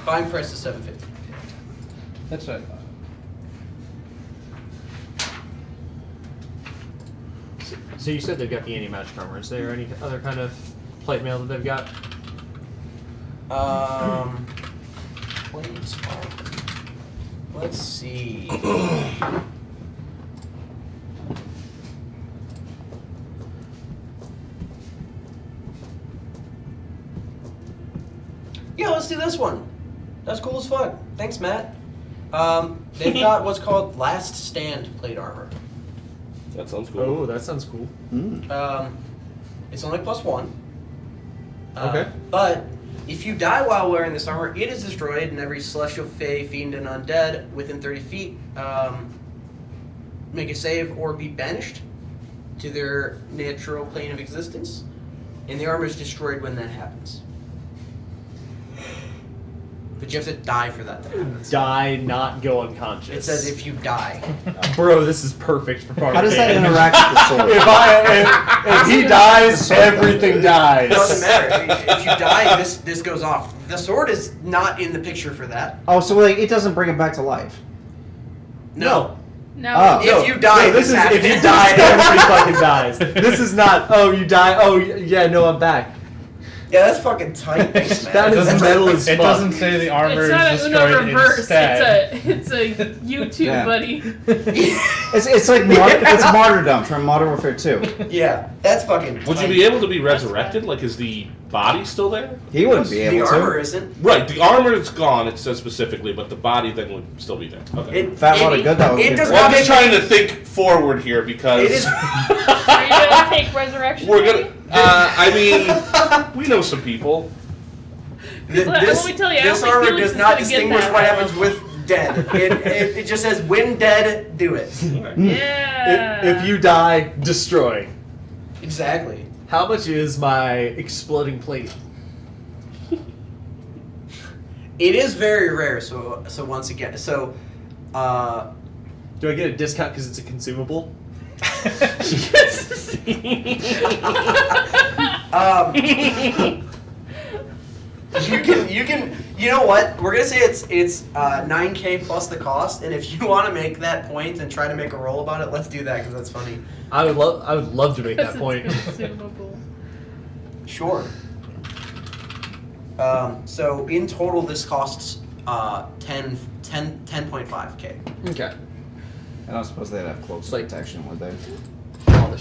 Buying price is $750. That's what I thought. So you said they've got the anti-magic armor. Is there any other kind of plate mail that they've got? Plates armor. Let's see. Yeah, let's do this one. That's cool as fuck. Thanks, Matt. They've got what's called Last Stand plate armor. That sounds cool. Oh, that sounds cool. It's only +1. Okay. But if you die while wearing this armor, it is destroyed, and every celestial, fae, fiend, and undead within 30 feet make a save or be banished to their natural plane of existence, and the armor is destroyed when that happens. But you have to die for that to happen. Die, not go unconscious. It says if you die. Bro, this is perfect for part How of does the that game. interact with the sword? If he dies, everything dies. It doesn't matter. If you die, this goes off. The sword is not in the picture for that. Oh, so like it doesn't bring him back to life. No. No. Oh. If you die, No, this is if you happens. die, everybody fucking dies. This is not. Oh, you die. Oh, yeah. No, I'm back. Yeah, that's fucking tight, man. That is That's metal like- as It fuck. doesn't say the armor It's not is a Uno destroyed reverse. instead. It's a YouTube Yeah. buddy. It's like it's martyrdom from Modern Warfare 2. Yeah, that's fucking. Would you be able to be resurrected? Like, is the body still there? He wouldn't be The able armor to. isn't. Right, the armor is gone, it says specifically, but the body then would still be there. Okay. Fat lot of good that would It be does for- Well, I'm not just make trying to think forward here because It is. Are you gonna take resurrection? we're maybe? gonna. I mean, we know some people. Let me tell you, I this don't think armor Felix does is not gonna get distinguish that. what happens with dead. It just says when dead, do it. Yeah. If you die, destroy. Exactly. How much is my exploding plate? It is very rare. So once again, so. Do I get a discount because it's a consumable? You can you know what, we're gonna say it's 9K plus the cost, and if you want to make that point and try to make a roll about it, let's do that because that's funny. I would love to make that Because point. it's consumable. Sure. So in total this costs 10.5K. Okay. I don't suppose they'd have close Like- protection, would they? All the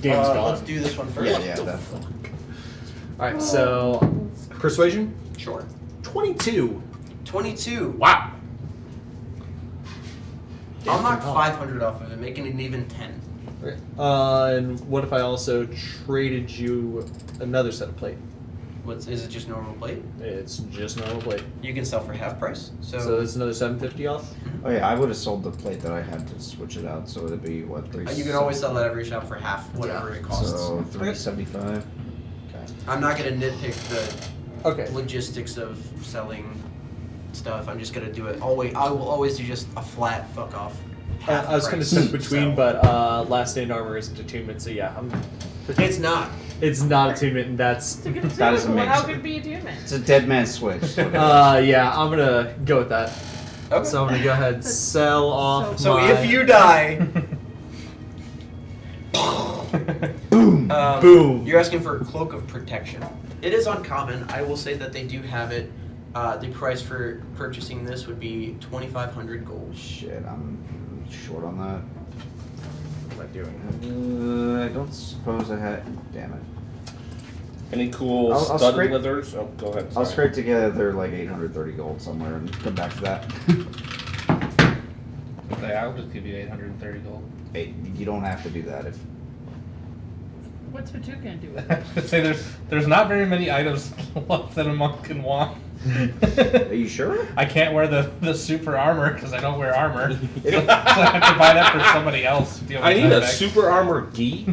game's gone. Let's do this one first. Yeah, definitely. All right. So persuasion Sure. 22. 22. Wow. I'll knock Oh. 500 off of it, making it even 10. Okay. And what if I also traded you another set of plate? Is it just normal plate? It's just normal plate. You can sell for half price. So it's another 750 off. Oh yeah, I would have sold the plate that I had to switch it out, so it'd be what 3. You can always sell that every shop for half whatever it costs. So 375. I'm not gonna nitpick the Okay. logistics of selling stuff. I'm just gonna do it. I will always do just a flat fuck off. half I was kind of price. stuck between, So- but Last Stand Armor isn't attunement, so yeah, It's not. it's not attunement, and that's It's a good That is consumable. How amazing. could it be a demon? It's a dead man's switch. yeah, I'm gonna go with that. Okay. So I'm gonna go ahead and sell off. So my... if you die, Boom. Boom. You're asking for a cloak of protection. It is uncommon. I will say that they do have it. The price for purchasing this would be 2,500 gold. Shit, I'm short on that. What am I doing? I don't suppose I had. Damn it. Any cool I'll studded scrape- leathers? Oh, go ahead. I'll sorry. scrape together like 830 gold somewhere and come back to that. Okay, I'll just give you 830 gold. Hey, you don't have to do that if. What's Batu gonna do with I it? was gonna say there's not very many items left that a monk can want. Are you sure? I can't wear the super armor because I don't wear armor. So I have to buy that for somebody else. To deal with I need that a back. super armor gi.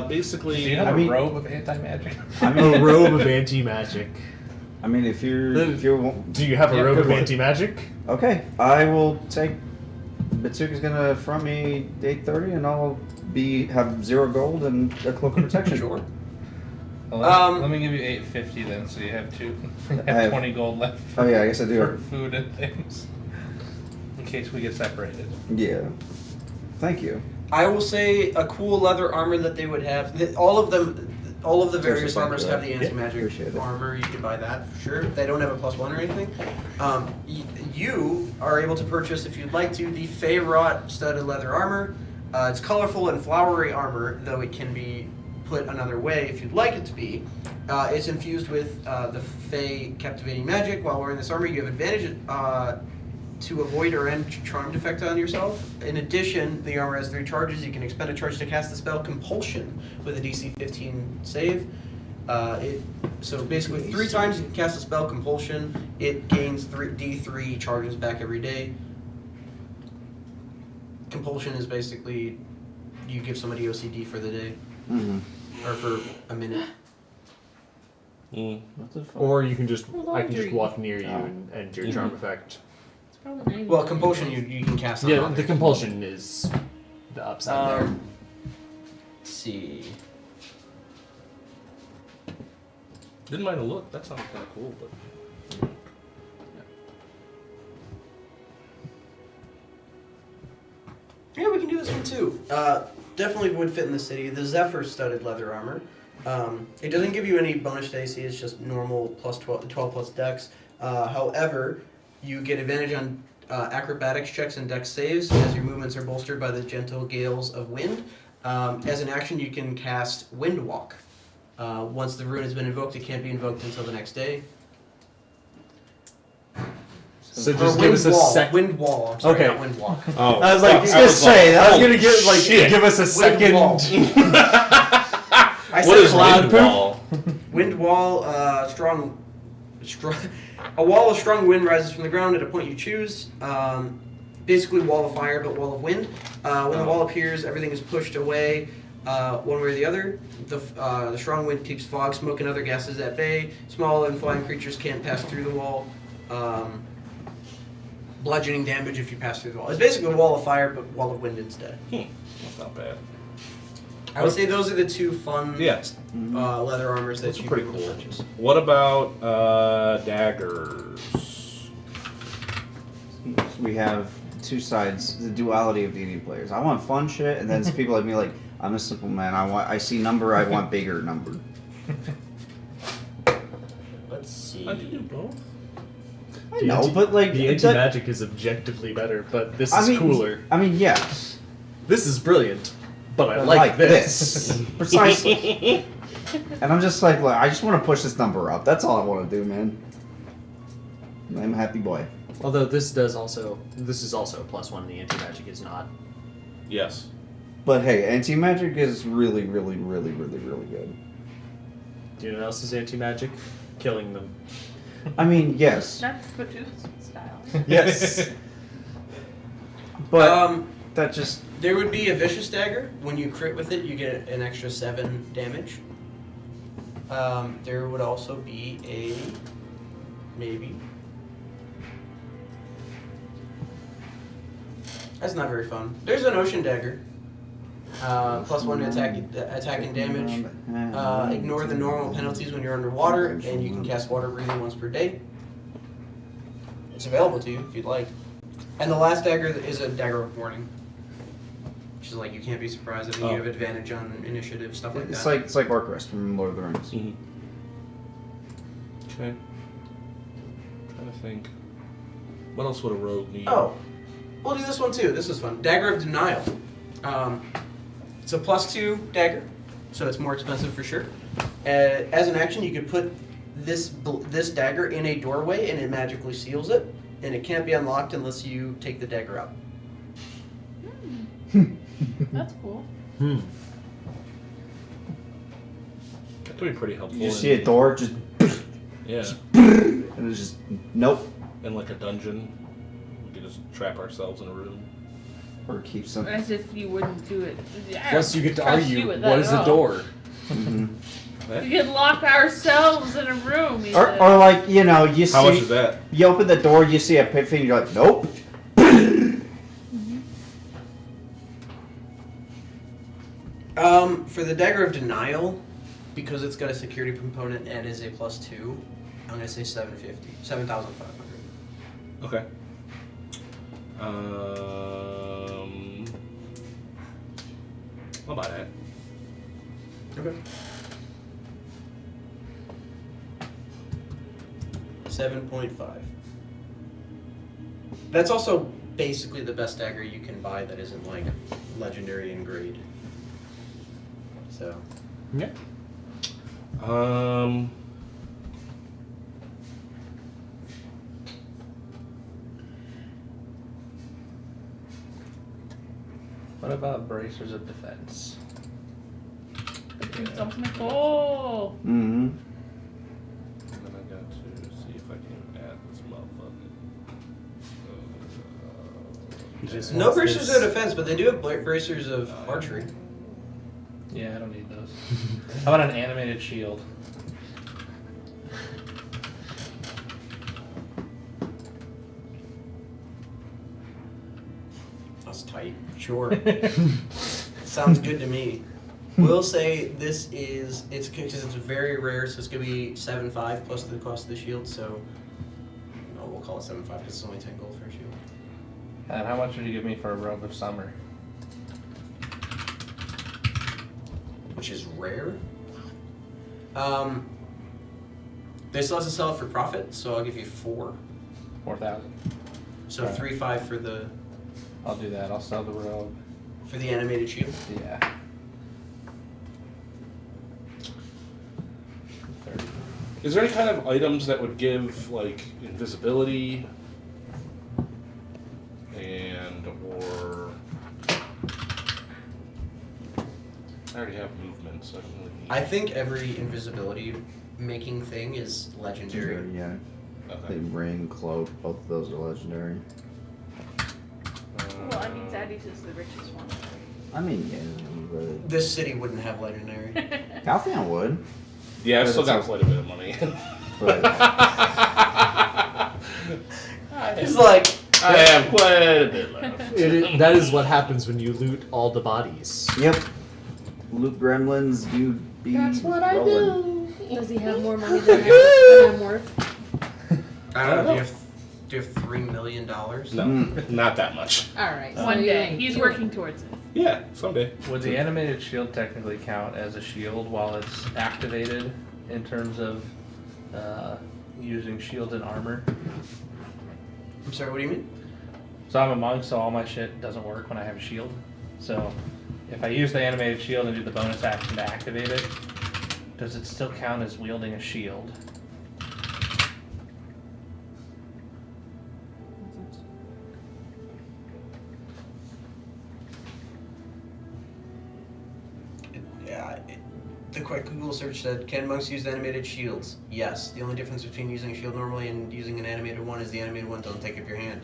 Basically, Do you have I a mean- robe of anti-magic? I mean, A robe of anti-magic. I mean, if you're Do you have a Yeah, robe good of one. anti-magic? okay, I will take. Mitsuka's gonna front me 830, and I'll have 0 gold and a cloak of protection. Sure. Well, let me give you 850 then, so you have I have- 20 gold left. Oh yeah, I guess I do. For food and things, in case we get separated. Yeah. Thank you. I will say a cool leather armor that they would have. All of the various Seriously, armors thank have the you. anti-magic Appreciate it. armor. You can buy that for sure. They don't have a +1 or anything. You are able to purchase, if you'd like to, the Fey-wrought studded leather armor. It's colorful and flowery armor, though it can be put another way if you'd like it to be. It's infused with the Fey captivating magic. While wearing this armor, you have advantage to avoid or end charmed effect on yourself. In addition, the armor has 3 charges. You can expend a charge to cast the spell Compulsion with a DC 15 save. So basically 3 times you can cast the spell Compulsion. It gains D3 charges back every day. Compulsion is basically you give somebody OCD for the day Mm-hmm. or for a minute. Mm. What the fuck? Or you can just, Well, I can just laundry. walk near you Oh. and your charm effect. It's probably not even Well, funny. Compulsion you can cast on Yeah, others. the compulsion is the upside there. Let's see. Didn't mind the look. That sounds kind of cool, but Yeah, we can do this one too. Definitely would fit in the city. The Zephyr studded leather armor. It doesn't give you any bonus to AC, it's just normal plus 12 plus dex. However, you get advantage on acrobatics checks and dex saves as your movements are bolstered by the gentle gales of wind. As an action, you can cast Wind Walk. Once the rune has been invoked, it can't be invoked until the next day. So Or just give wind us a wall. sec. Wind Wall. I'm sorry, Okay. not Wind Walk. oh, I was like, fuck. just I was say, I was oh, gonna give like shit. give us a second. wall. I What said is cloud wind poop? wall? Wind wall, strong. A wall of strong wind rises from the ground at a point you choose. Basically, wall of fire, but wall of wind. When the wall appears, everything is pushed away one way or the other. The strong wind keeps fog, smoke, and other gases at bay. Small and flying creatures can't pass through the wall. Bludgeoning damage if you pass through the wall. It's basically a wall of fire, but wall of wind instead. That's not bad. I would say those are the 2 fun Yeah. leather armors that Those are you pretty can cool. purchase. What about daggers? We have 2 sides, the duality of D&D players. I want fun shit, and then there's people like me like, I'm a simple man. I see number, I want bigger number. Let's see. I can do both. I know, but like the that- anti-magic is objectively better, but this is I mean, cooler. I mean, yes. This is brilliant, but I Like like this. Precisely. And I'm just like, I just want to push this number up. That's all I want to do, man. I'm a happy boy. Although this is also a +1. The anti-magic is not. Yes. But hey, anti-magic is really, really, really, really, really good. Do you know what else is anti-magic? Killing them. I mean, yes. That's Splatoon style. Yes. But that just... There would be a vicious dagger. When you crit with it, you get an extra 7 damage. There would also be a maybe. That's not very fun. There's an ocean dagger. +1 to attack and damage. Ignore the normal penalties when you're underwater, and you can cast water breathing once per day. It's available to you if you'd like. And the last dagger is a dagger of warning. Which is like you can't be surprised. I think you have advantage on initiative, stuff like It's that. like Orc Rest from Lord of the Rings. Okay. Trying to think. What else would a rogue need? Oh, we'll do this one too. This is fun. Dagger of Denial. It's a +2 dagger, so it's more expensive for sure. As an action, you could put this dagger in a doorway, and it magically seals it, and it can't be unlocked unless you take the dagger out. That's cool. That could be pretty helpful. You see a door, just... Yeah. And it's just... Nope. In like a dungeon, we could just trap ourselves in a room. Or keep some... As if you wouldn't do it. Plus, you get to Trust you argue with that what is at a all. door. Mhm. We could lock ourselves in a room. he Or said. like, you know, you How much see... is that? You open the door, you see a epiphany, and you're like, nope. For the Dagger of Denial, because it's got a security component and is a +2, I'm gonna say 750, 7,500. Okay. I'll buy that. Okay. 7.5. That's also basically the best dagger you can buy that isn't like legendary in grade. So. Yeah. What about bracers of defense? The Duke's ultimate goal. Mm-hmm. And then I got to see if I can add this motherfucker. No bracers of defense, but they do have bracers of archery. Yeah, I don't need those. How about an animated shield? That's tight. Sure. Sounds good to me. We'll say this is, it's because it's very rare, so it's going to be 7.5 plus the cost of the shield, so no, we'll call it 7.5 because it's only 10 gold for a shield. And how much would you give me for a robe of summer? Which is rare. They still have to sell it for profit, so I'll give you 4. 4,000. So Right. 3.5 for the I'll do that. I'll sell the robe. animated shield. Yeah. 30. Is there any kind of items that would give like invisibility and or I already have movement, so I don't really need. I think every invisibility making thing is legendary. Yeah. The Okay. ring, cloak, both of those are legendary. Well, I mean, Zaddy's is the richest one. I mean, yeah, but This city wouldn't have legendary. Caltheon would. Yeah, I've But still it's got a- quite a bit of money. But It's like, I have quite a bit left. That is what happens when you loot all the bodies. yep, loot gremlins, you'd be rolling. Does he have more money than I'm worth? I don't know, do you have $3 million? No, Mm. not that much. Alright. One day. He's working towards it. Yeah, someday. Would the animated shield technically count as a shield while it's activated in terms of using shield and armor? I'm sorry, what do you mean? So I'm a monk, so all my shit doesn't work when I have a shield. So if I use the animated shield and do the bonus action to activate it, does it still count as wielding a shield? The quick Google search said, can monks use animated shields? Yes. The only difference between using a shield normally and using an animated one is the animated one doesn't take up your hand.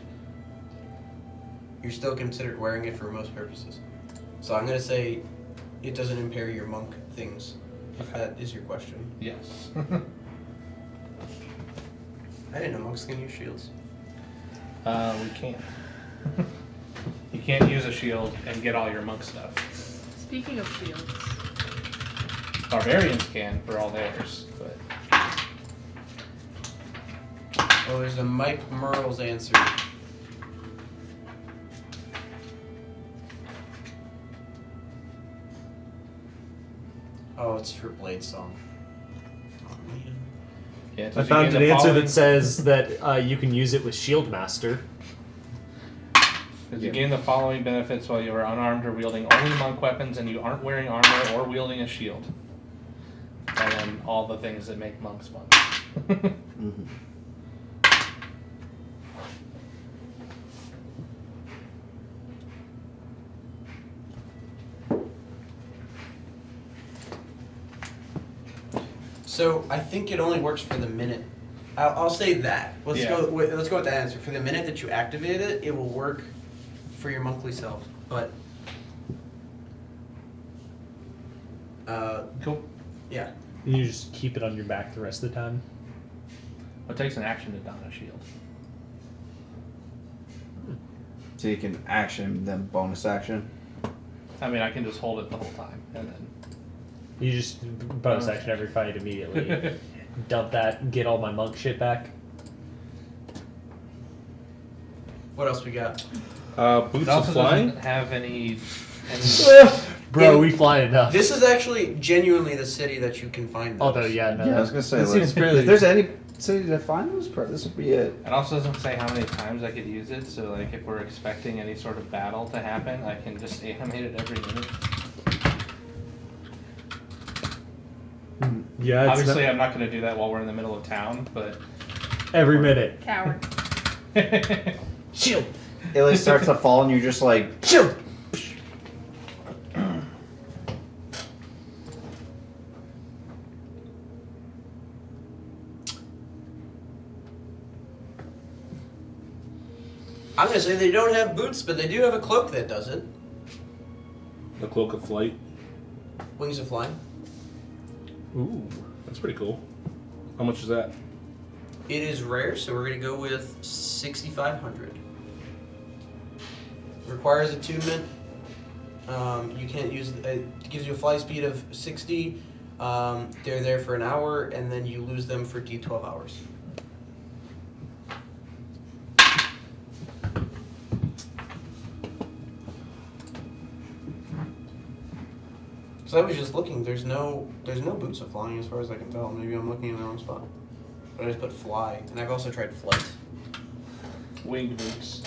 You're still considered wearing it for most purposes. So I'm going to say it doesn't impair your monk things, if that is your question. Yes. I didn't know monks can use shields. We can't. You can't use a shield and get all your monk stuff. Speaking of shields, Barbarians can for all theirs, but Oh, there's a Mike Merle's answer. Oh, it's for Blade Song. Oh, man. yeah. I found an answer that says that you can use it with Shieldmaster. Because you gain the following benefits while you are unarmed or wielding only monk weapons and you aren't wearing armor or wielding a shield. And then all the things that make monks monks. Mhm. So I think it only works for the minute. I'll say that. Let's Yeah. go. Let's go with that answer. For the minute that you activate it, it will work for your monthly self. But Cool. yeah, And you just keep it on your back the rest of the time. It takes an action to don a shield. So you can action, then bonus action. I mean, I can just hold it the whole time and then You just bonus action every fight immediately. Dump that, get all my monk shit back. What else we got? Boots It of also flying. doesn't have any Bro, In- we fly enough. This is actually genuinely the city that you can find those. Although, yeah, no. Yeah, I was gonna say, It like, seems fairly- if there's any city to find those, this would be it. It also doesn't say how many times I could use it, so like if we're expecting any sort of battle to happen, I can just animate it every minute. Yeah, it's Obviously, I'm not going to do that while we're in the middle of town, but every minute. Coward. Shield! It like starts to fall, and you're just like, Shield! I'm gonna say they don't have boots, but they do have a cloak that does it. The cloak of flight. Wings of flying. Ooh. That's pretty cool. How much is that? It is rare, so we're gonna go with 6,500. Requires attunement. You can't use. It gives you a fly speed of 60. They're there for an hour, and then you lose them for D12 hours. So I was just looking. There's no boots of flying as far as I can tell. Maybe I'm looking in the wrong spot. But I just put fly, and I've also tried flight. winged boots.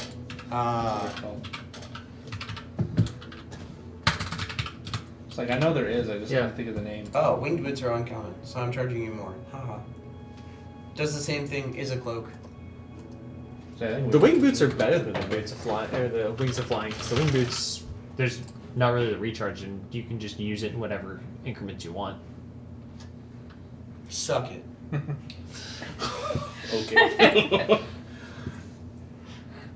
It's like I know there is, I just Yeah. can't think of the name. Oh, winged boots are uncommon, so I'm charging you more. Haha. Does the same thing, is a cloak. So I think The wing boots are better than the boots of flying, or the wings of flying, because the wing boots, there's not really the recharge, and you can just use it in whatever increments you want. Suck it. Okay.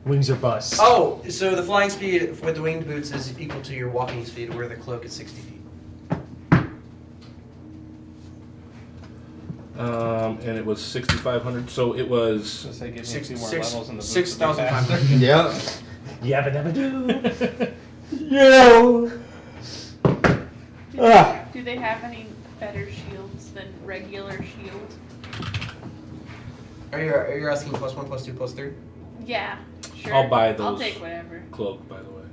Wings are bust. Oh, so the flying speed with the winged boots is equal to your walking speed, where the cloak is 60 feet. And it was 6,500. So it was. So say give me Six- 2 more six- levels in the boots. 6,500. yep. Yabba dabba doo. Yo. Ah. Do they have any better shields than regular shield? Are you asking +1, +2, +3? Yeah, sure. I'll buy I'll those. take whatever. Cloak, by the way.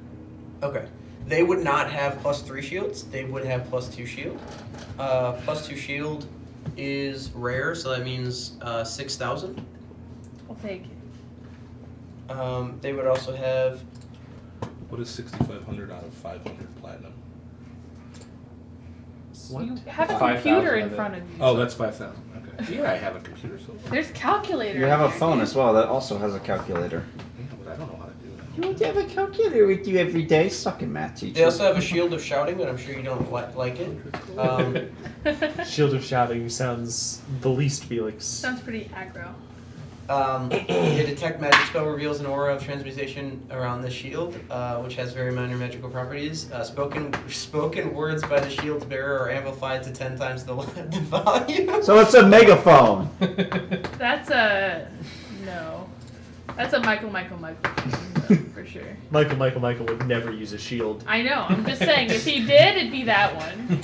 Okay. They would not have +3 shields. They would have +2 shield. +2 shield is rare, so that means 6,000. I'll take it. They would also have. What is 6,500 out of 500 platinum? What? You have a 5,000 computer in of it. front of you. Oh, that's 5,000. Okay. Yeah, I have a computer, so. There's calculator. You have in a there, phone dude. as well that also has a calculator. Yeah, but I don't know how to do that. You want to have a calculator with you every day? Sucking math teacher. They also have a shield of shouting, but I'm sure you don't like it. Shield of Shouting sounds the least Felix. Sounds pretty aggro. They detect magic spell reveals an aura of transmutation around the shield, which has very minor magical properties. Spoken words by the shield's bearer are amplified to 10 times the volume. So it's a megaphone. That's a no. That's a Michael for sure. Michael would never use a shield. I know. I'm just saying, if he did, it'd be that one.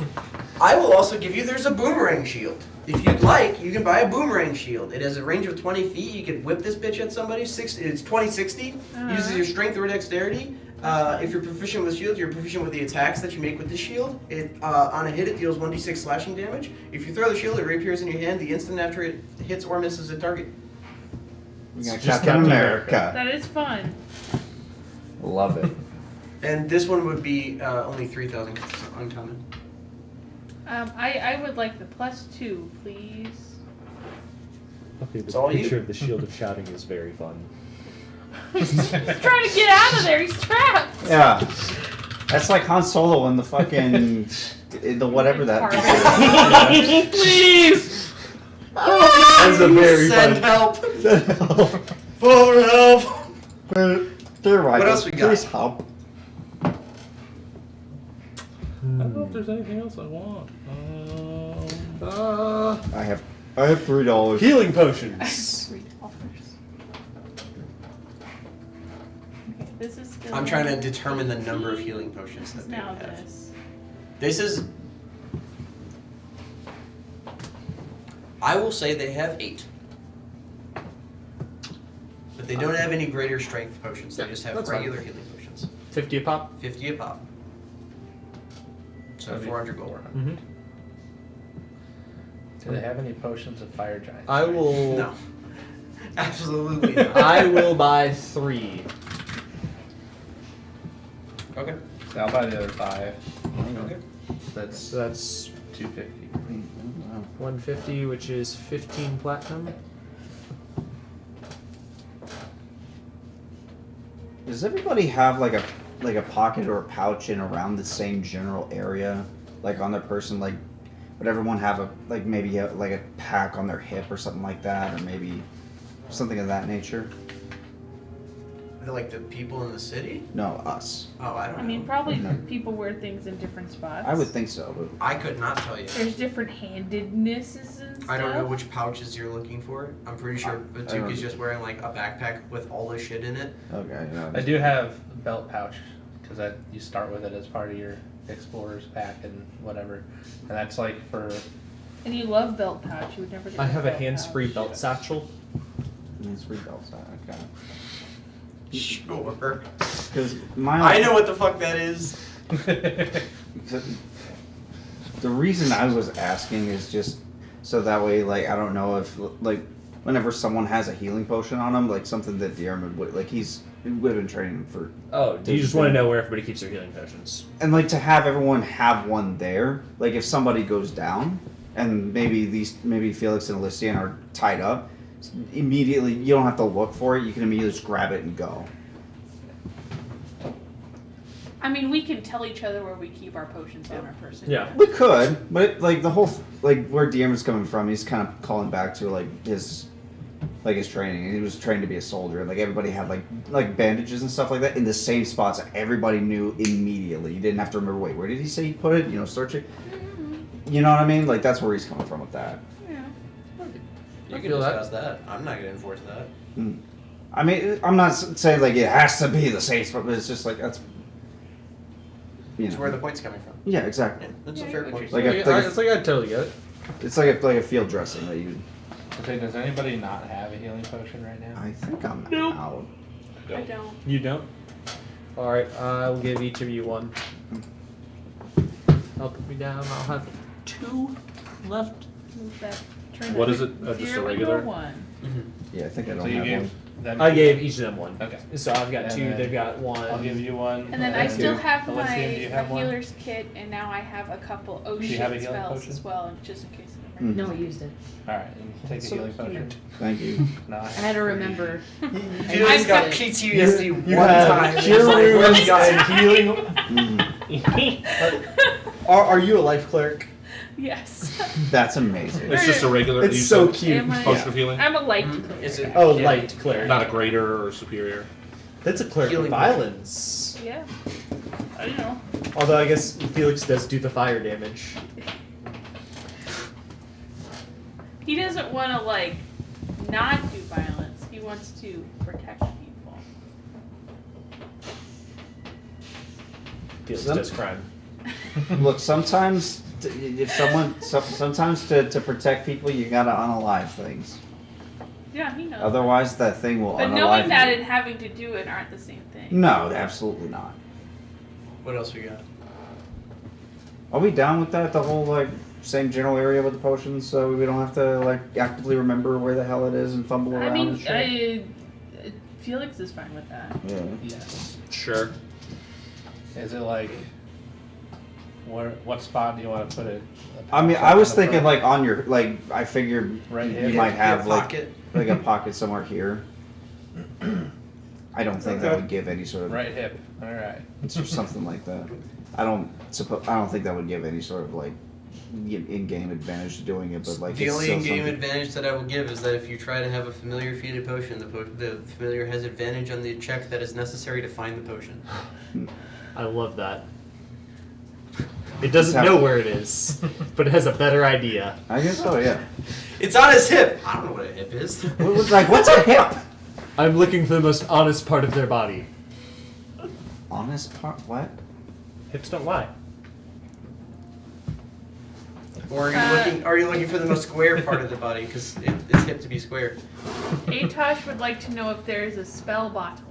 I will also give you, there's a boomerang shield. If you'd like, you can buy a boomerang shield. It has a range of 20 feet. You can whip this bitch at somebody. It's 2060. Uses your strength or dexterity. If you're proficient with shields, you're proficient with the attacks that you make with the shield. It on a hit, it deals 1d6 slashing damage. If you throw the shield, it reappears in your hand the instant after it hits or misses a target. We got Just Captain Captain America. That is fun. Love it. And this one would be only 3,000 uncommon. I would like the +2, please. Okay, It's the all you? picture of the Shield of Shouting is very fun. He's trying to get out of there. He's trapped. Yeah. That's like Han Solo in the fucking the whatever that. Please. That's a very Send fun. help! Help. For help! They're right. What else we got? Please help. I don't know if there's anything else I want. I have $3. Healing potions. $3. Okay, this is still. I'm trying to determine the number of healing potions that It's they now would have. this. This is I will say they have 8. But they don't have any greater strength potions. They Yeah, just have that's fine. regular healing potions. 50 a pop. 50 a pop. So That'd be 400 gold. Mm-hmm. Do they have any potions of fire giants? I will. No. Absolutely not. I will buy 3. Okay. So I'll buy the other 5. Okay. That's So that's 250. 150, which is 15 platinum. Does everybody have like a pocket or a pouch in around the same general area, like on their person? Like, would everyone have a maybe like a pack on their hip or something like that, or maybe something of that nature? Like the people in the city? No, us. Oh, I don't know. I mean, probably No. people wear things in different spots. I would think so, but I could not tell you. There's different handednesses and stuff. I don't know which pouches you're looking for. I'm pretty sure I don't- Batuka's just wearing like a backpack with all the shit in it. okay. I do have a belt pouch because you start with it as part of your explorer's pack and whatever, and that's like for. And you love belt pouch. You would never get I rid of have a belt hands-free pouch. belt satchel. It's free belts. Okay. Sure. Because my I know what the fuck that is. The reason I was asking is just so that way, like, I don't know if, like, whenever someone has a healing potion on him, like, something that Diarmid would, like, would have been training him for. Oh, do you just want to know where everybody keeps their healing potions? And, like, to have everyone have one there, like, if somebody goes down, and maybe Felix and Elysian are tied up, immediately, you don't have to look for it, you can immediately just grab it and go. I mean, we can tell each other where we keep our potions on our person. Yeah. We could, but like the whole where Diarmid's coming from, he's kind of calling back to his training. He was trained to be a soldier. Like everybody had like bandages and stuff like that in the same spots. Everybody knew immediately. You didn't have to remember. Wait, where did he say he put it? You know, search it. You know what I mean? Like that's where he's coming from with that. Yeah. You I can feel that. discuss that. I'm not gonna enforce that. I mean, I'm not saying like it has to be the same spot, but it's just like that's. It's where the point's coming from. Yeah, exactly. Yeah, that's Yeah, a I fair get what point. you're Like a, It's like I totally get it. it's like a field dressing that you. Okay, does anybody not have a healing potion right now? I think I'm Nope. out. I don't. You don't? Alright, I'll give each of you one. I'll put me down. I'll have 2 left. Move that. Turn What that is it? Just a 0 into regular? 1. Yeah, I think I don't So you have gave one. them. I gave each of them 1. Okay. So I've got And 2, then they've got 1. I'll give you one. And then I Thank still you. have my Elysian, do you have one? healer's kit, and now I have a couple you ocean have a healing spells potion? as well, just in case of Mm. emergency. No, I used it. All right, and take a So healing potion. Thank you. No, I had to remember. Felix I've got got- PTSD You one have time. cure He's like, "Where's wounds the guy?" and healing. Are you a life cleric? Yes. That's amazing. It's just a regular. It's you so said cute. Am I- Potion of healing, I'm a light Mhm. cleric. Is it? Oh, yeah. light cleric. not a greater or superior. That's a cleric of Healing violence. Yeah. I don't know. Although I guess Felix does do the fire damage. He doesn't want to, like, not do violence. He wants to protect people. Felix Some- does crime. Look, sometimes sometimes to protect people, you gotta unalive things. Yeah, he knows. Otherwise, that thing will But unalive knowing that you. and having to do it aren't the same thing. No, absolutely not. What else we got? Are we down with that? The whole like same general area with the potions, so we don't have to like actively remember where the hell it is and fumble around I and mean, shit. Felix is fine with that. Yeah. Yes. Sure. Is it like, what spot do you want to put it? I mean, I was thinking like on your like. I figured Right you here? might have like pocket. like a pocket somewhere here. I don't think that Okay. would give any sort of Right hip. All right. It's or something like that. I don't think that would give any sort of like in-game advantage to doing it, but like The it's only still in-game something- advantage that I will give is that if you try to have a familiar feeded potion, the familiar has advantage on the check that is necessary to find the potion. I love that. It doesn't know where it is, but it has a better idea. I guess so. Yeah. It's on his hip. I don't know what a hip is. What was like? What's a hip? I'm looking for the most honest part of their body. Honest part? What? Hips don't lie. Or are you looking for the most square part of the body? Because it's hip to be square. Atosh would like to know if there is a spell bottle.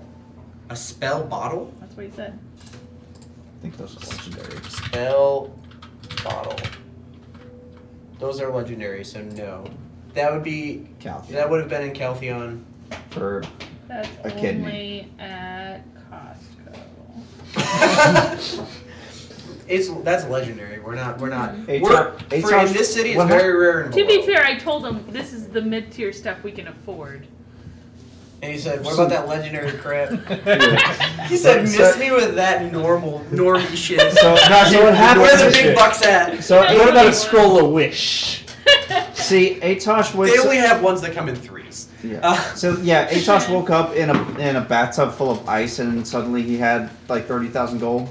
A spell bottle? That's what he said. I think those are legendary. Spell bottle. Those are legendary, so no. That would be. Calcium. That would have been in Caltheon. For That's A only kidney. at Costco. That's legendary. We're not. Atosh, In this city, it's what very rare and To be below. fair, I told him this is the mid-tier stuff we can afford. And he said, "What So- about that legendary crap?" Yeah. He said, So- "Miss me with that normie shit." So, no, so what happens Where the is- big bucks at? So What about a scroll of wish? see, Atosh They wakes only up. have ones that come in threes. Yeah. So yeah, Atosh woke up in a bathtub full of ice, and suddenly he had like 30,000 gold,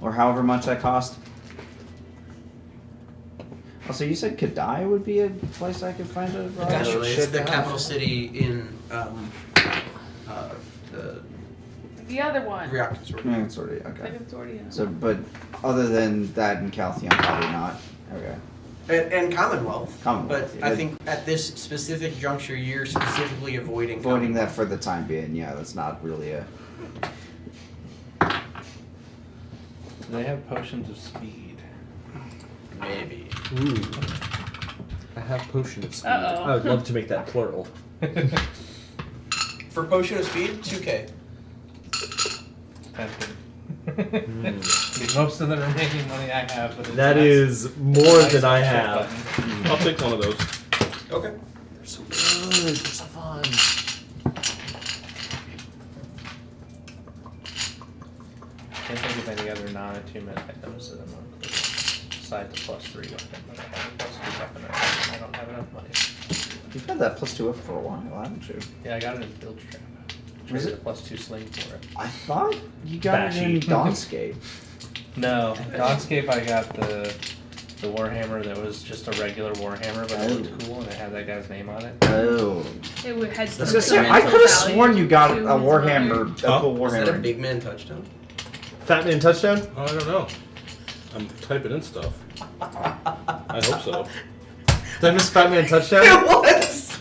or however much that cost. Also, you said Kadai would be a place I could find a rock? Actually, it's Shit the house. capital city in the The other one. reactor sort of. Yeah, it's already okay. It's already So, but other than that and Caltheon, probably not. Okay. And Commonwealth. Commonwealth, But I yeah. think at this specific juncture, you're specifically avoiding Avoiding that Commonwealth. for the time being, yeah, that's not really a. They have potions of speed. Maybe. Ooh. I have potion of speed. Uh-oh. I would love to make that plural. For potion of speed, 2K. Tempting. Most of the remaining money I have, but it's That nice- is more nice than I check have. button. I'll take one of those. Okay. They're so good. They're so fun. Can't think of any other non-attunement items that I'm on. Besides the +3 weapon that I have, +2 weapon I don't have enough money. You've had that +2 up for a while, haven't you? Yeah, I got it in Field Trap. Was Traded it? a +2 sling for it. I thought you got it in Bashy. Dawnscape. No, Dawnscape I got the Warhammer that was just a regular Warhammer, but it looked cool and it had that guy's name on it. Oh. It would had I some was gonna say, I sentimental could have value sworn you got to a his Warhammer, mother. a cool Is that a Warhammer. big man touchdown? Fat man touchdown? Oh, I don't know. I'm typing in stuff. I hope so. Did I miss Fat man touchdown? It was!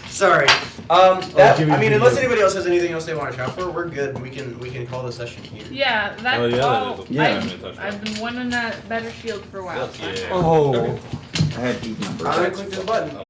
Sorry. give me Unless the- anybody else has anything else they want to shout for, we're good. We can call the session here. Yeah, that's Oh, yeah, that all. is a Yeah. I've been wanting that better shield for a while. Fuck yeah. Oh. I had E numbers. I'm gonna click this button.